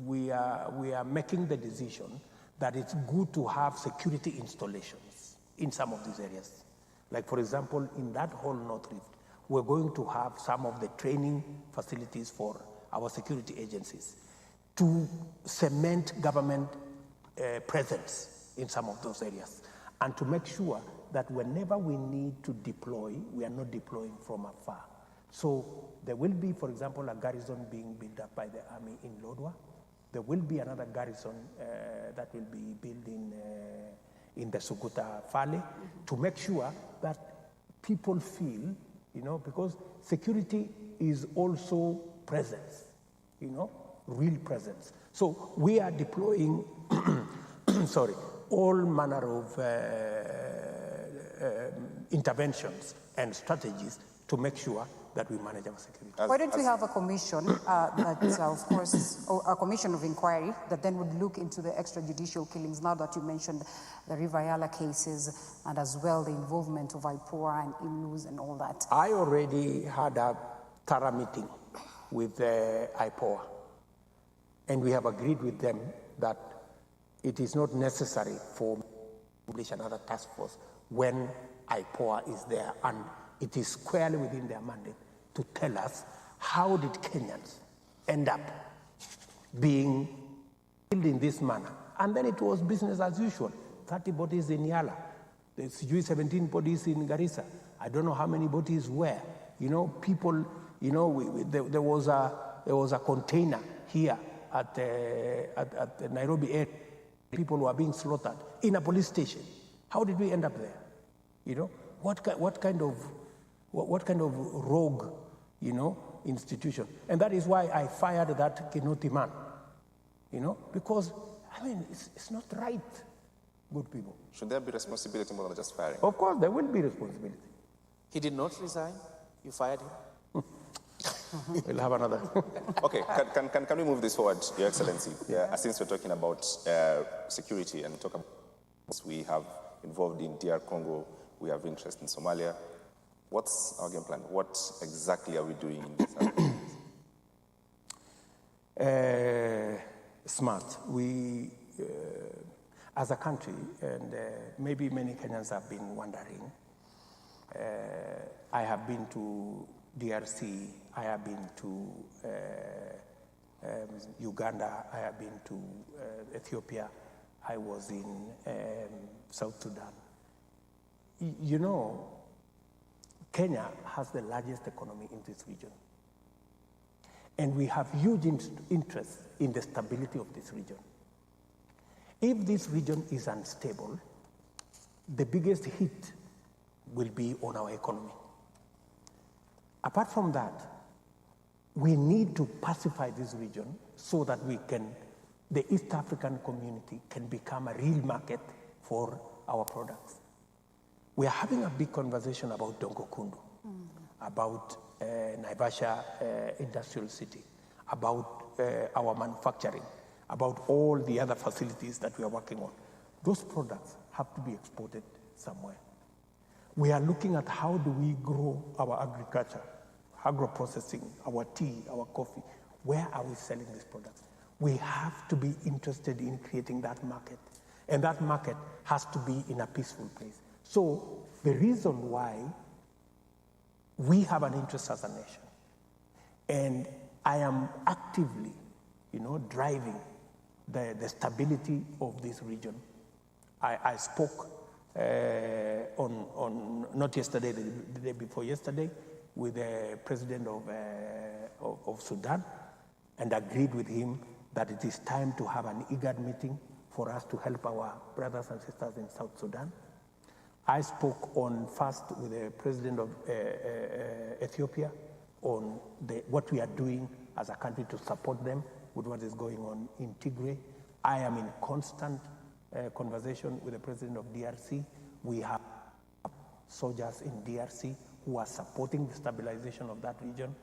we are making the decision that it's good to have security installations in some of these areas. Like, for example, in that whole North Rift, we're going to have some of the training facilities for our security agencies to cement government presence in some of those areas, and to make sure that whenever we need to deploy, we are not deploying from afar. So there will be, for example, a garrison being built up by the army in Lodwar. There will be another garrison that will be built in the Sukuta Valley to make sure that people feel, because security is also presence, real presence. So we are deploying, all manner of interventions and strategies to make sure that we manage our security. Why don't we have a commission of course, a commission of inquiry that then would look into the extrajudicial killings, now that you mentioned the River Yala cases and as well the involvement of IPOA and IMLUs and all that? I already had a thorough meeting with IPOA, and we have agreed with them that it is not necessary for me to establish another task force when IPOA is there, and it is squarely within their mandate to tell us how did Kenyans end up being killed in this manner. And then it was business as usual. 30 bodies in Yala, there's 17 bodies in Garissa. I don't know how many bodies where. You know, people, you know, there was a container here at the Nairobi area. People were being slaughtered in a police station. How did we end up there? You know, what kind of rogue, you know, institution? And that is why I fired that Kinoti man, you know, because, I mean, it's not right, good people. Should there be responsibility more than just firing? Of course, there will be responsibility. He did not resign? You fired him? We'll have another. Okay, can we move this forward, Your Excellency? Yeah, since we're talking about security and talk about we have involved in DR Congo, we have interest in Somalia. What's our game plan? What exactly are we doing in this? Smart. We, as a country, and maybe many Kenyans have been wondering, I have been to DRC, I have been to Uganda, I have been to Ethiopia, I was in South Sudan. You know, Kenya has the largest economy in this region. And we have huge interest in the stability of this region. If this region is unstable, the biggest hit will be on our economy. Apart from that, we need to pacify this region so that the East African community can become a real market for our products. We are having a big conversation about Dongo Kundu, about Naivasha Industrial City, about our manufacturing, about all the other facilities that we are working on. Those products have to be exported somewhere. We are looking at how do we grow our agriculture, agro-processing, our tea, our coffee. Where are we selling these products? We have to be interested in creating that market. And that market has to be in a peaceful place. So the reason why we have an interest as a nation, and I am actively, you know, driving the stability of this region. I spoke on not yesterday, the day before yesterday, with the president of Sudan, and agreed with him that it is time to have an IGAD meeting for us to help our brothers and sisters in South Sudan. I spoke first with the president of Ethiopia on what we are doing as a country to support them with what is going on in Tigray. I am in constant conversation with the president of DRC. We have soldiers in DRC who are supporting the stabilization of that region.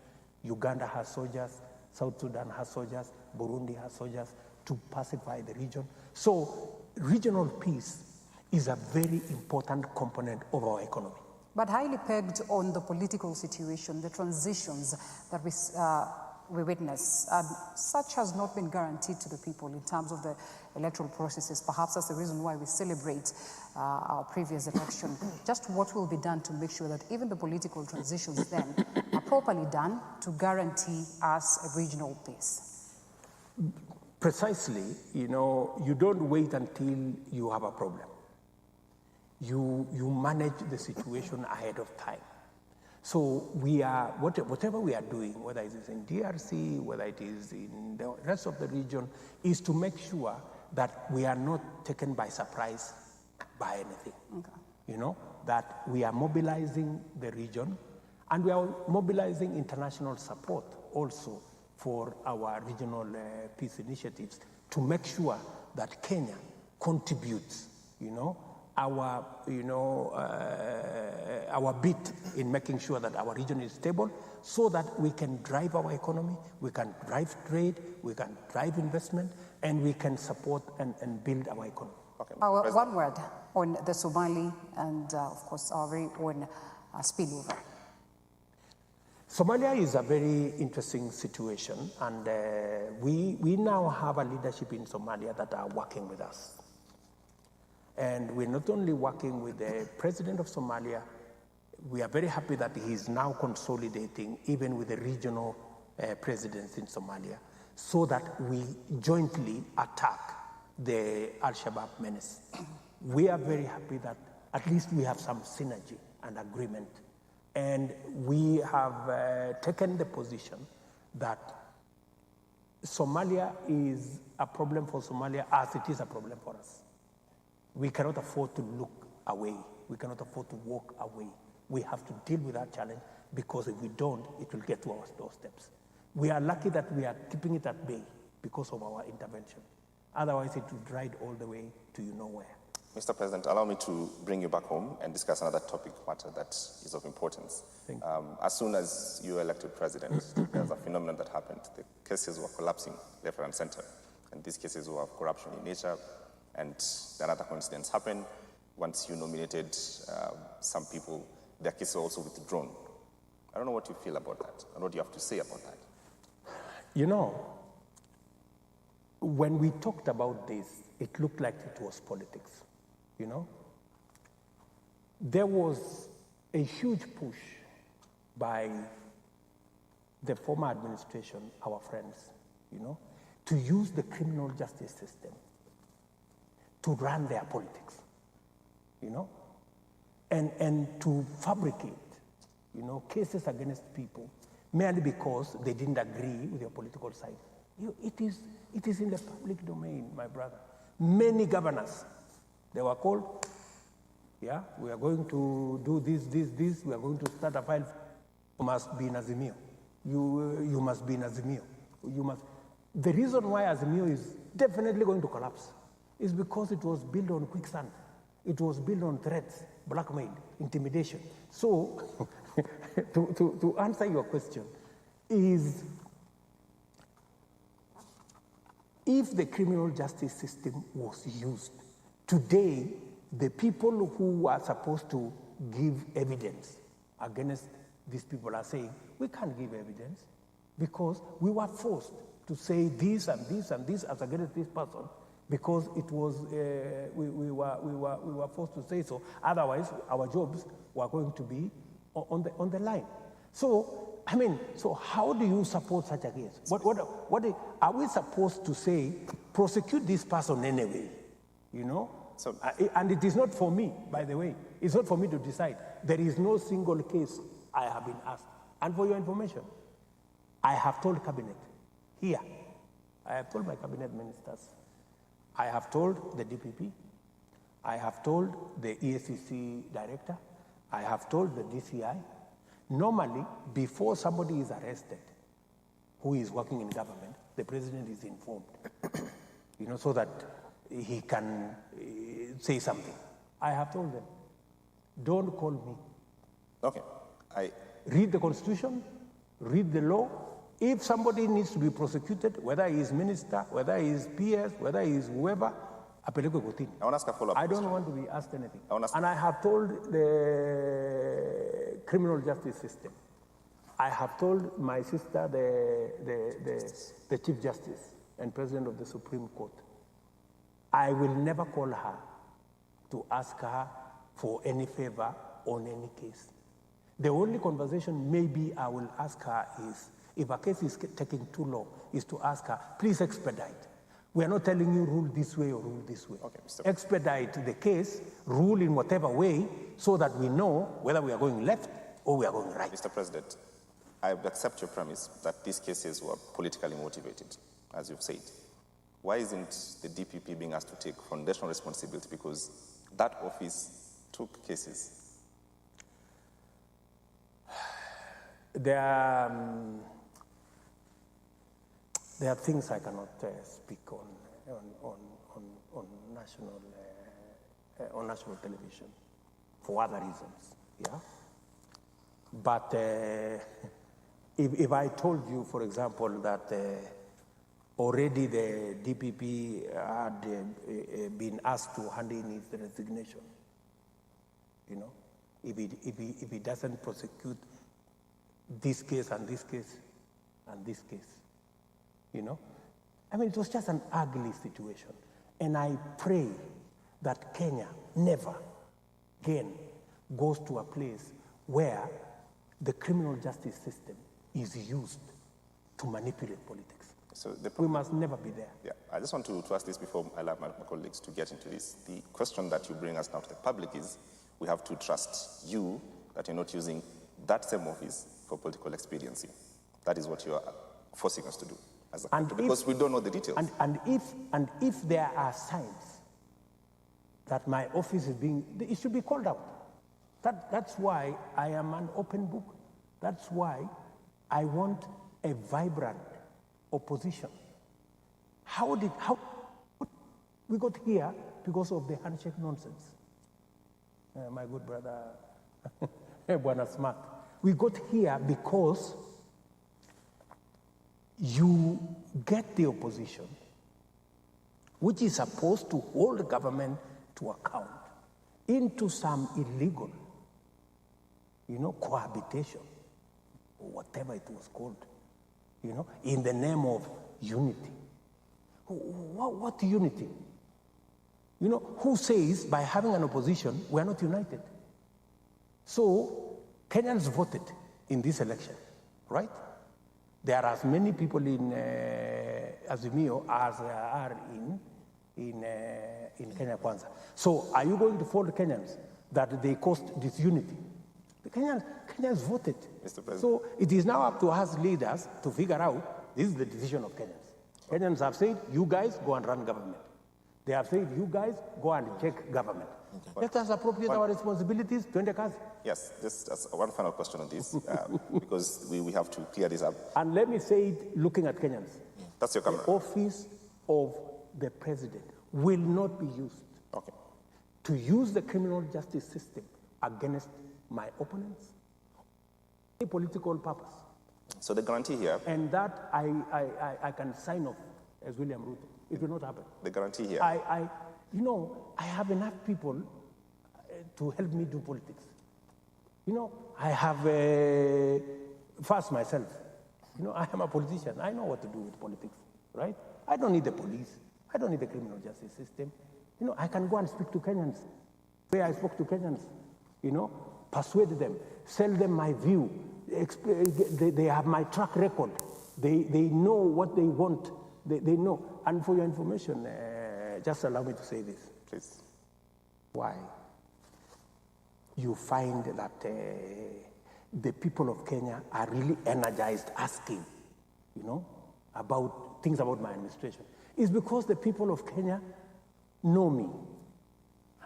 Uganda has soldiers, South Sudan has soldiers, Burundi has soldiers to pacify the region. So regional peace is a very important component of our economy. But highly pegged on the political situation, the transitions that we witness, such has not been guaranteed to the people in terms of the electoral processes. Perhaps that's the reason why we celebrate our previous election. Just what will be done to make sure that even the political transitions then are properly done to guarantee us a regional peace? Precisely, you know, you don't wait until you have a problem. You manage the situation ahead of time. So we are, whatever we are doing, whether it is in DRC, whether it is in the rest of the region, is to make sure that we are not taken by surprise by anything. Okay. You know, that we are mobilizing the region, and we are mobilizing international support also for our regional peace initiatives to make sure that Kenya contributes, you know, our, our bit in making sure that our region is stable so that we can drive our economy, we can drive trade, we can drive investment, and we can support and build our economy. Okay, One word on the Somali and, of course, our very own spillover. Somalia is a very interesting situation, and we now have a leadership in Somalia that are working with us. And we're not only working with the president of Somalia, we are very happy that he is now consolidating even with the regional presidents in Somalia so that we jointly attack the Al-Shabaab menace. We are very happy that at least we have some synergy and agreement. And we have taken the position that Somalia is a problem for Somalia as it is a problem for us. We cannot afford to look away. We cannot afford to walk away. We have to deal with that challenge because if we don't, it will get to our doorsteps. We are lucky that we are keeping it at bay because of our intervention. Otherwise, it would ride all the way to nowhere. Mr. President, allow me to bring you back home and discuss another topic matter that is of importance. As soon as you were elected president, there was a phenomenon that happened. The cases were collapsing left, right, and center. And these cases were of corruption in nature. And then other coincidence happened. Once you nominated some people, their cases were also withdrawn. I don't know what you feel about that and what you have to say about that. You know, when we talked about this, it looked like it was politics, you know? There was a huge push by the former administration, our friends, you know, to use the criminal justice system to run their politics, you know, and to fabricate, you know, cases against people merely because they didn't agree with your political side. It is in the public domain, my brother. Many governors, they were called, yeah, we are going to do this, we are going to start a file. You must be in Azimio. You must be in Azimio. You must. The reason why Azimio is definitely going to collapse is because it was built on quicksand. It was built on threats, blackmail, intimidation. So, to answer your question, is if the criminal justice system was used, today, the people who are supposed to give evidence against these people are saying, we can't give evidence because we were forced to say this and this and this as against this person because it was, we were forced to say so. Otherwise, our jobs were going to be on the line. So, I mean, so how do you support such a case? What are we supposed to say, prosecute this person anyway, you know? So, and it is not for me, by the way. It's not for me to decide. There is no single case I have been asked. And for your information, I have told cabinet here, I have told my cabinet ministers, I have told the DPP, I have told the EACC director, I have told the DCI. Normally, before somebody is arrested who is working in government, the president is informed, you know, so that he can say something. I have told them, don't call me. Okay. Read the Constitution, read the law. If somebody needs to be prosecuted, whether he is minister, whether he is PS, whether he is whoever, I want to ask a follow-up I don't question. want to be asked anything. And I have told the criminal justice system. I have told my sister, the Chief Justice and President of the Supreme Court. I will never call her to ask her for any favor on any case. The only conversation maybe I will ask her is, if a case is taking too long, is to ask her, please expedite. We are not telling you rule this way or rule this way. Okay, Mr. Expedite the case, rule in whatever way, so that we know whether we are going left or we are going right. Mr. President, I accept your premise that these cases were politically motivated, as you've said. Why isn't the DPP being asked to take foundational responsibility? Because that office took cases. There are things I cannot speak on national on national television for other reasons, yeah? But if I told you, for example, that already the DPP had been asked to hand in his resignation, you know, if he doesn't prosecute this case and this case and this case, you know? I mean, it was just an ugly situation. And I pray that Kenya never again goes to a place where the criminal justice system is used to manipulate politics. So we must never be there. Yeah, I just want to ask this before I allow my colleagues to get into this. The question that you bring us now to the public is, we have to trust you that you're not using that same office for political expediency. That is what you are forcing us to do as a country, because we don't know the details. And if there are signs that my office is being, it should be called out. That's why I am an open book. That's why I want a vibrant opposition. How we got here? Because of the handshake nonsense. My good brother, Bwana Smart. We got here because you get the opposition, which is supposed to hold the government to account, into some illegal, you know, cohabitation, or whatever it was called, you know, in the name of unity. What unity? You know, who says by having an opposition, we are not united? So, Kenyans voted in this election, right? There are as many people in Azimio as there are in Kenya Kwanza. So, are you going to fold Kenyans that they caused disunity? The Kenyans voted. Mr. President. So, it is now up to us leaders to figure out, this is the decision of Kenyans. Kenyans have said, you guys go and run government. They have said, you guys go and check government. Okay. Let us appropriate our responsibilities to end the case. Yes, just one final question on this, because we have to clear this up. And let me say it looking at Kenyans. That's your camera. The office of the president will not be used to use the criminal justice system against my opponents, any political purpose. So the guarantee here... And that I can sign off as William Ruto. It will not happen. The guarantee here... You know, I have enough people to help me do politics. You know, I have first myself. You know, I am a politician. I know what to do with politics, right? I don't need the police. I don't need the criminal justice system. You know, I can go and speak to Kenyans. Where I spoke to Kenyans, you know, persuade them, sell them my view. They have my track record. They know what they want. They know. And for your information, just allow me to say this. Please. Why? You find that the people of Kenya are really energized asking, you know, about things about my administration. It's because the people of Kenya know me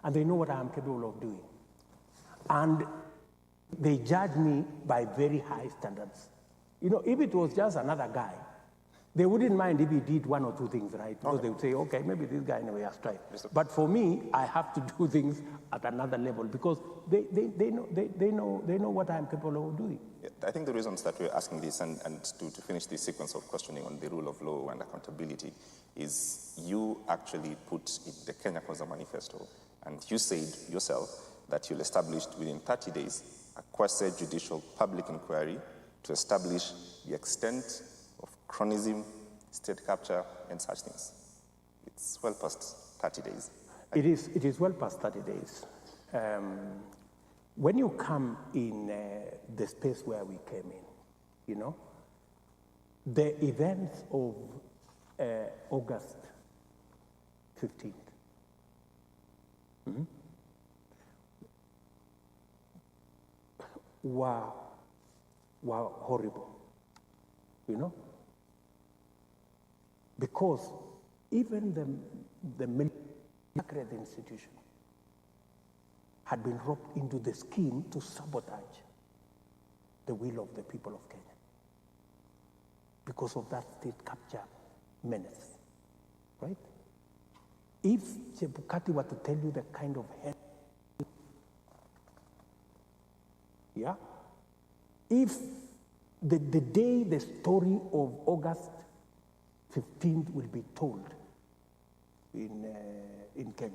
and they know what I am capable of doing. And they judge me by very high standards. You know, if it was just another guy, they wouldn't mind if he did one or two things right, because they would say, okay, maybe this guy anyway has tried. But for me, I have to do things at another level because they know what I'm capable of doing. Yeah, I think the reasons that we're asking this and to finish this sequence of questioning on the rule of law and accountability is you actually put in the Kenya Kwanza Manifesto, and you said yourself that you'll establish within 30 days a quasi-judicial public inquiry to establish the extent of chronism, state capture, and such things. It's well past 30 days. It is well past 30 days. When you come in the space where we came in, you know, the events of August 15th, were horrible, you know? Because even the military institution had been roped into the scheme to sabotage the will of the people of Kenya because of that state capture menace, right? If Chebukati were to tell you the kind of head, yeah, if the day the story of August 15th will be told in Kenya,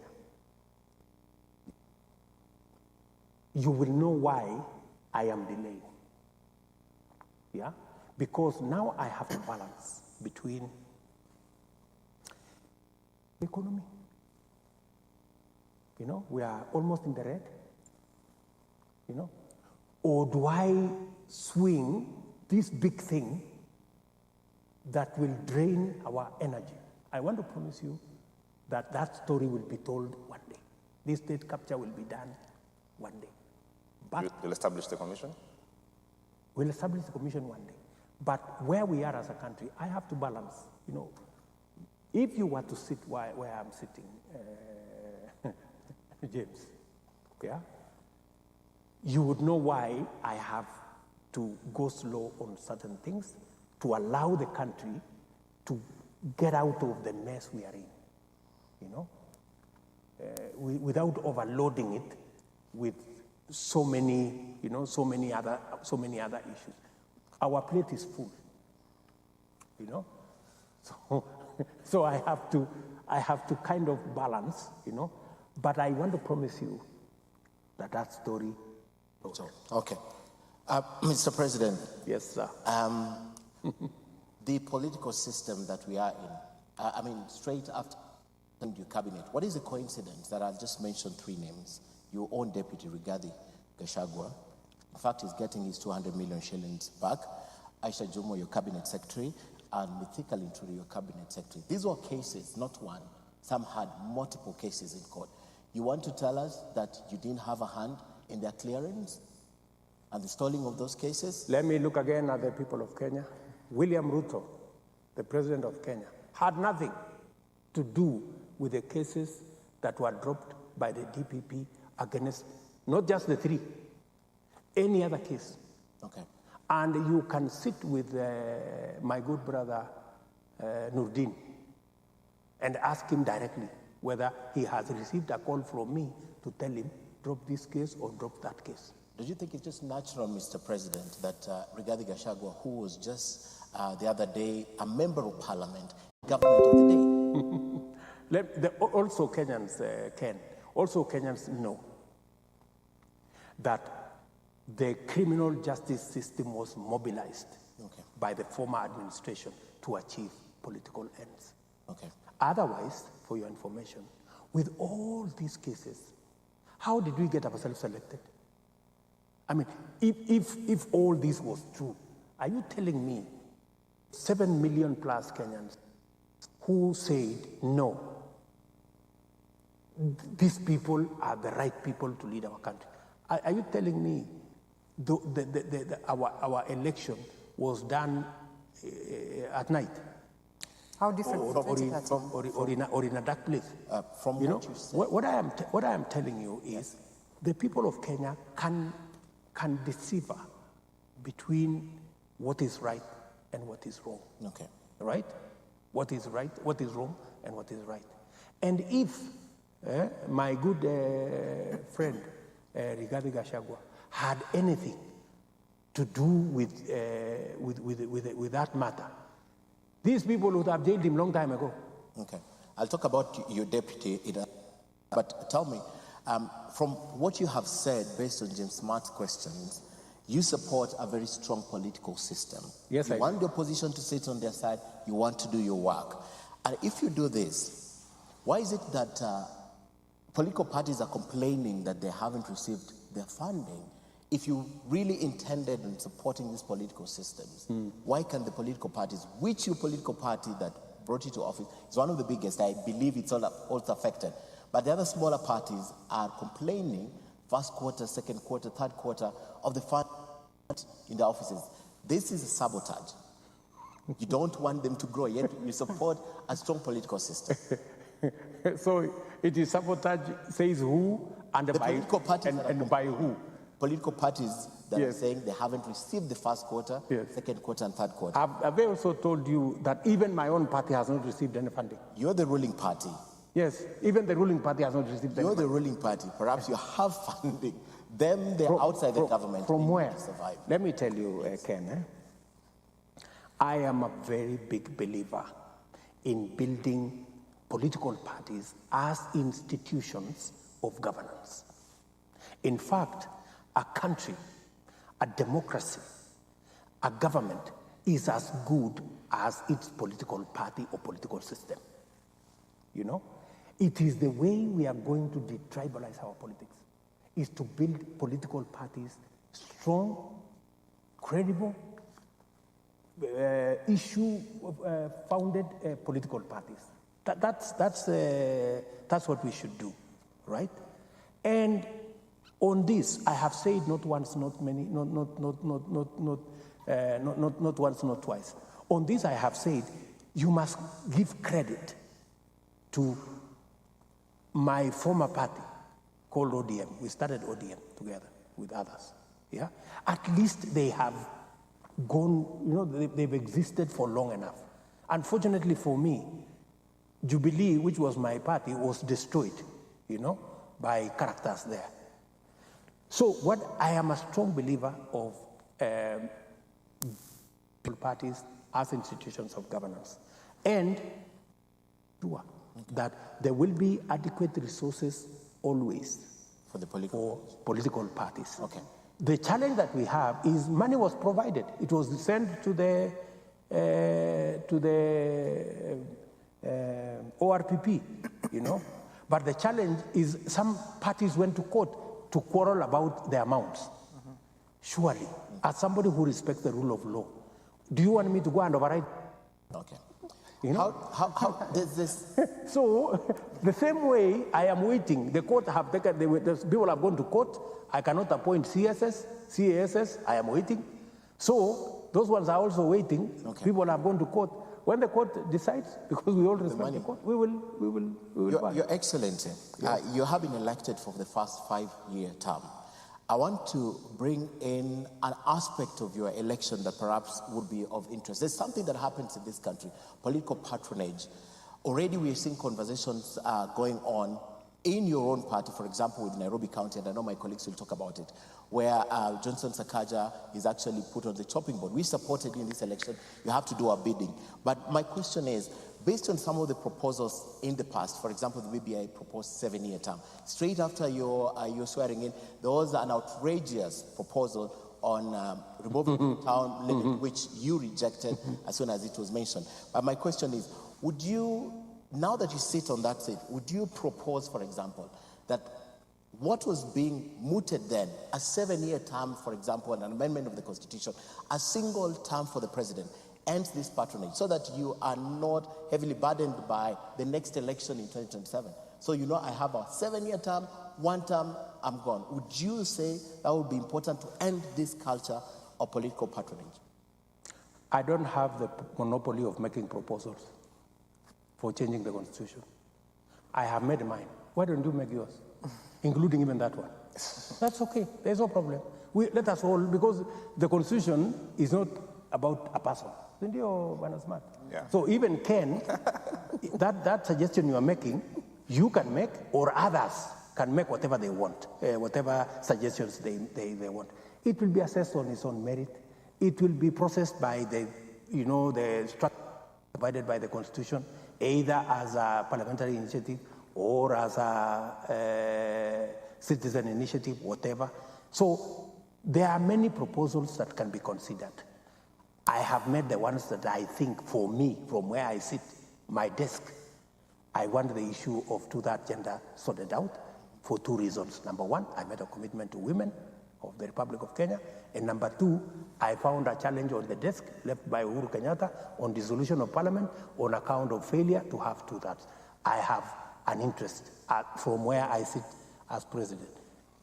you will know why I am delaying. Yeah, because now I have to balance between economy. You know, we are almost in the red. You know, or do I swing this big thing that will drain our energy? I want to promise you that that story will be told one day. This state capture will be done one day. But You'll establish the commission? we'll establish the commission one day. But where we are as a country, I have to balance. You know, if you were to sit where I'm sitting, James, yeah, you would know why I have to go slow on certain things to allow the country to get out of the mess we are in, you know, without overloading it with so many, you know, so many other issues. Our plate is full, you know, so I have to kind of balance, you know, but I want to promise you that that story. Okay. Mr. President. Yes, sir. The political system that we are in, straight after your cabinet, what is the coincidence that I'll just mention three names? Your own deputy, Rigathi Gachagua, in fact, he's getting his 200 million shillings back. Aisha Jomo, your cabinet secretary, and Mithika Linturi, your cabinet secretary. These were cases, not one. Some had multiple cases in court. You want to tell us that you didn't have a hand in their clearance and the stalling of those cases? Let me look again at the people of Kenya. William Ruto, the president of Kenya, had nothing to do with the cases that were dropped by the DPP against not just the three, any other case. Okay. And you can sit with my good brother Nurdin and ask him directly whether he has received a call from me to tell him, drop this case or drop that case. Do you think it's just natural, Mr. President, that Rigathi Gachagua, who was just the other day a member of parliament, government of the day? Also Kenyans know that the criminal justice system was mobilized by the former administration to achieve political ends. Okay. Otherwise, for your information, with all these cases, how did we get ourselves elected? I mean, if all this was true, are you telling me 7 million plus Kenyans who said, no, these people are the right people to lead our country? Are you telling me our election was done at night? How different or in a dark place? From you what know, you said. what I am telling you is the people of Kenya can decipher between what is right and what is wrong. Okay. Right? What is right, what is wrong, and what is right. And if my good friend Rigathi Gachagua had anything to do with that matter, these people would have jailed him long time ago. Okay. I'll talk about your deputy, but tell me, from what you have said, based on James Smart's questions, you support a very strong political system. Yes, you I want the opposition to sit on their side, you want to do your work. And if you do this, why is it that political parties are complaining that they haven't received their funding? If you really intended on supporting these political systems, why can the political parties, which your political party that brought you to office is one of the biggest, I believe it's also affected, but the other smaller parties are complaining first quarter, second quarter, third quarter of the fund in the offices. This is a sabotage. You don't want them to grow, yet you support a strong political system. So it is sabotage, says who, and The by, political parties and by who? Political parties that Yes. are saying they haven't received the first quarter, Yes. second quarter, and third quarter. Have they also told you that even my own party has not received any funding? You're the ruling party. Yes, even the ruling party has not received them. You're the ruling party. Perhaps you have funding. Them, they're outside the government. From where? To survive. Let me tell you, Ken, I am a very big believer in building political parties as institutions of governance. In fact, a country, a democracy, a government is as good as its political party or political system. You know? It is the way we are going to detribalize our politics, is to build political parties strong, credible, issue-founded political parties. That's what we should do, right? And on this, I have said not once, not many, not once, not twice. On this, I have said you must give credit to my former party called ODM. We started ODM together with others. Yeah, at least they have gone. You know, they've existed for long enough. Unfortunately for me, Jubilee, which was my party, was destroyed. You know, by characters there. So what I am a strong believer of parties as institutions of governance, and that there will be adequate resources always for the political parties. Okay. The challenge that we have is money was provided. It was sent to the ORPP, you know. But the challenge is some parties went to court to quarrel about the amounts. Surely, as somebody who respects the rule of law, do you want me to go and override? Okay. You know? How does this? So, the same way I am waiting, the court have taken, the people have gone to court, I cannot appoint CASS, I am waiting. So, those ones are also waiting, people have gone to court. When the court decides, because we all respect the court, we will Your Excellency, you have been elected for the first 5-year term. I want to bring in an aspect of your election that perhaps would be of interest. There's something that happens in this country, political patronage. Already we are seeing conversations going on in your own party, for example, with Nairobi County, and I know my colleagues will talk about it, where Johnson Sakaja is actually put on the chopping board. We supported you in this election. You have to do our bidding. But my question is, based on some of the proposals in the past, for example, the BBI proposed 7-year term. Straight after your swearing in, there was an outrageous proposal on removing the town limit, which you rejected as soon as it was mentioned. But my question is, would you, now that you sit on that seat, would you propose, for example, that what was being mooted then, a 7-year term, for example, an amendment of the Constitution, a single term for the president, ends this patronage, so that you are not heavily burdened by the next election in 2027. So, you know, I have a 7-year term, 1 term, I'm gone. Would you say that would be important to end this culture of political patronage? I don't have the monopoly of making proposals for changing the Constitution. I have made mine. Why don't you make yours? Including even that one. That's okay. There's no problem. Let us all, because the Constitution is not about a person. Yeah. So even Ken, that suggestion you are making, you can make, or others can make whatever they want, whatever suggestions they want. It will be assessed on its own merit. It will be processed by the structure provided by the Constitution, either as a parliamentary initiative or as a citizen initiative, whatever. So there are many proposals that can be considered. I have made the ones that I think, for me, from where I sit, my desk, I want the issue of two-third gender sorted out for 2 reasons. Number 1, I made a commitment to women of the Republic of Kenya. And number 2, I found a challenge on the desk left by Uhuru Kenyatta on dissolution of parliament on account of failure to have 2/3. I have an interest from where I sit as president.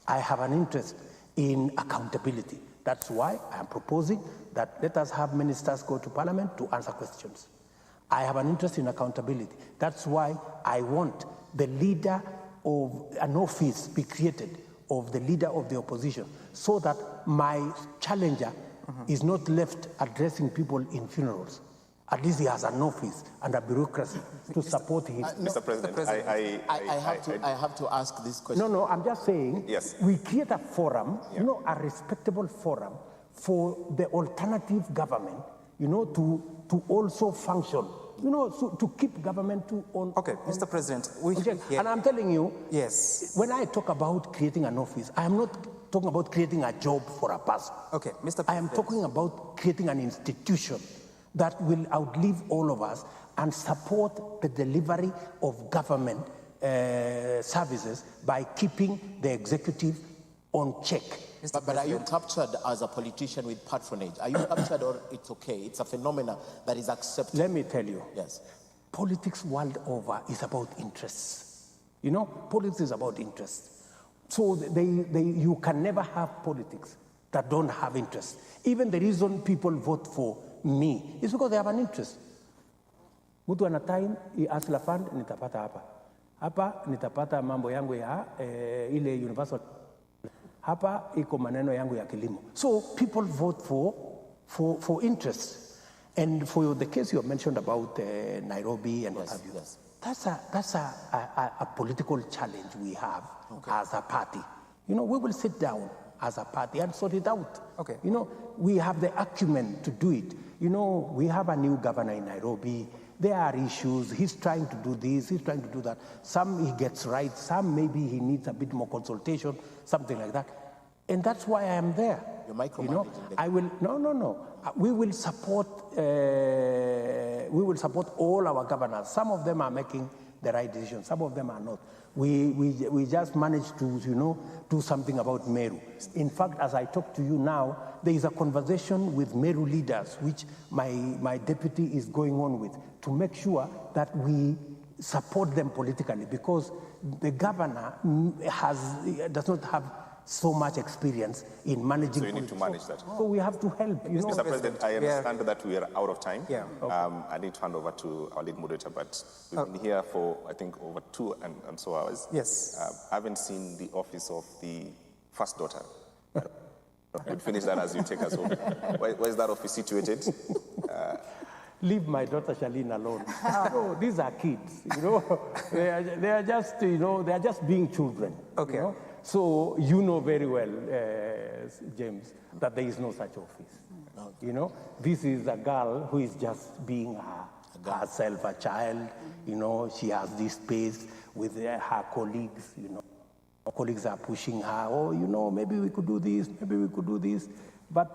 I have an interest in accountability. That's why I'm proposing that let us have ministers go to parliament to answer questions. I have an interest in accountability. That's why I want the leader of an office be created of the leader of the opposition, so that my challenger is not left addressing people in funerals. At least he has an office and a bureaucracy to support him. Mr. President, I have to ask this question. No, I'm just saying, yes, we create a forum, a respectable forum for the alternative government, to also function, so to keep government to on. Okay, Mr. President, and I'm telling you, yes, when I talk about creating an office, I am not talking about creating a job for a person. Okay, Mr. President. I am talking about creating an institution that will outlive all of us and support the delivery of government services by keeping the executive on check. But are you captured as a politician with patronage? Are you captured or it's okay? It's a phenomenon that is accepted. Let me tell you. Yes. Politics world over is about interests. Politics is about interests. So you can never have politics that don't have interest. Even the reason people vote for me is because they have an interest. Mtu ana time, Hustler Fund, nitapata hapa. Hapa nitapata mambo yangu ya ile universal. Hapa iko maneno yangu ya kilimo. So people vote for interest. And for the case you have mentioned about Nairobi and what have you, that's a political challenge we have as a party. We will sit down as a party and sort it out. Okay. We have the acumen to do it. We have a new governor in Nairobi. There are issues. He's trying to do this, he's trying to do that. Some he gets right, some maybe he needs a bit more consultation, something like that. And that's why I am there. You're micromanaging. I will, no. We will support all our governors. Some of them are making the right decision, some of them are not. We just managed to, do something about Meru. In fact, as I talk to you now, there is a conversation with Meru leaders, which my deputy is going on with, to make that we support them politically, because the governor does not have so much experience in managing. So you need to manage that. So we have to help. Mr. President, I understand that we are out of time. Yeah. Okay. I need to hand over to our lead moderator, but we've been here for, I think, over 2 and so hours. Yes. I haven't seen the office of the first daughter. We'll finish that as you take us home. Where is that office situated? Leave my daughter Charlene alone. No, these are kids, They are just, they are just being children. Okay. So very well, James, that there is no such office. This is a girl who is just being herself, a child. She has this space with her colleagues. Colleagues are pushing her. Maybe we could do this. Maybe we could do this. But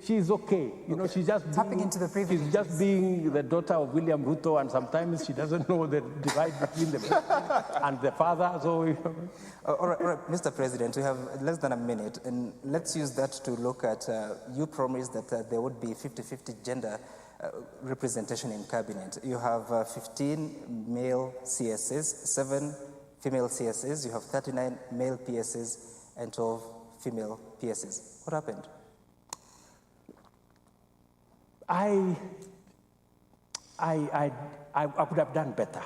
she's okay. She's just tapping into the privileges. She's just being the daughter of William Ruto, and sometimes she doesn't know the divide between the and the father. So. All right, Mr. President, we have less than a minute, and let's use that to look at. You promised that there would be 50-50 gender representation in cabinet. You have 15 male CSs, 7 female CSs. You have 39 male PSs and 12 female PSs. What happened? I could have done better.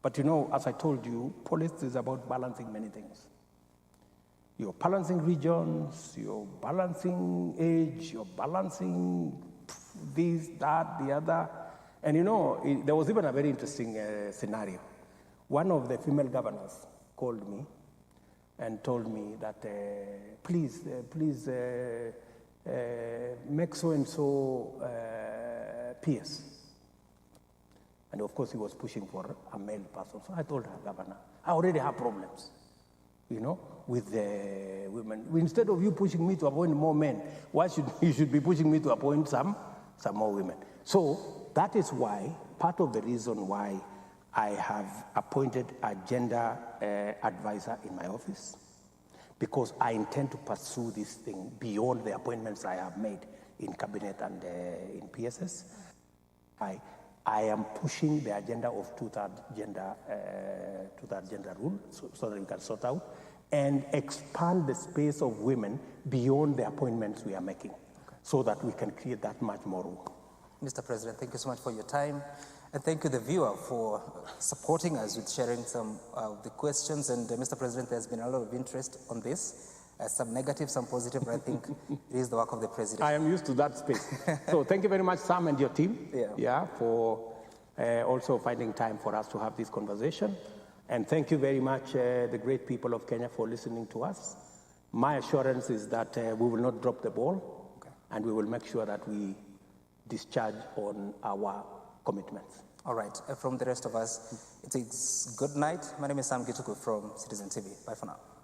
But as I told you, politics is about balancing many things. You're balancing regions, you're balancing age, you're balancing this, that, the other. And there was even a very interesting scenario. One of the female governors called me and told me that please make so-and-so PS. And of course he was pushing for a male person. So I told her, Governor, I already have problems, with the women. Instead of you pushing me to appoint more men, you should be pushing me to appoint some more women. So that is why, part of the reason why I have appointed a gender advisor in my office, because I intend to pursue this thing beyond the appointments I have made in cabinet and in PSS. I am pushing the agenda of two-third gender rule so that we can sort out and expand the space of women beyond the appointments we are making, so that we can create that much more room. Mr. President, thank you so much for your time. And thank you, the viewer, for supporting us with sharing some of the questions. And Mr. President, there's been a lot of interest on this. Some negative, some positive, but I think it is the work of the president. I am used to that space. So thank you very much, Sam, and your team, for also finding time for us to have this conversation. And thank you very much, the great people of Kenya, for listening to us. My assurance is that we will not drop the ball, and we will make sure that we discharge on our commitments. All right. From the rest of us, it is good night. My name is Sam Gituku from Citizen TV. Bye for now.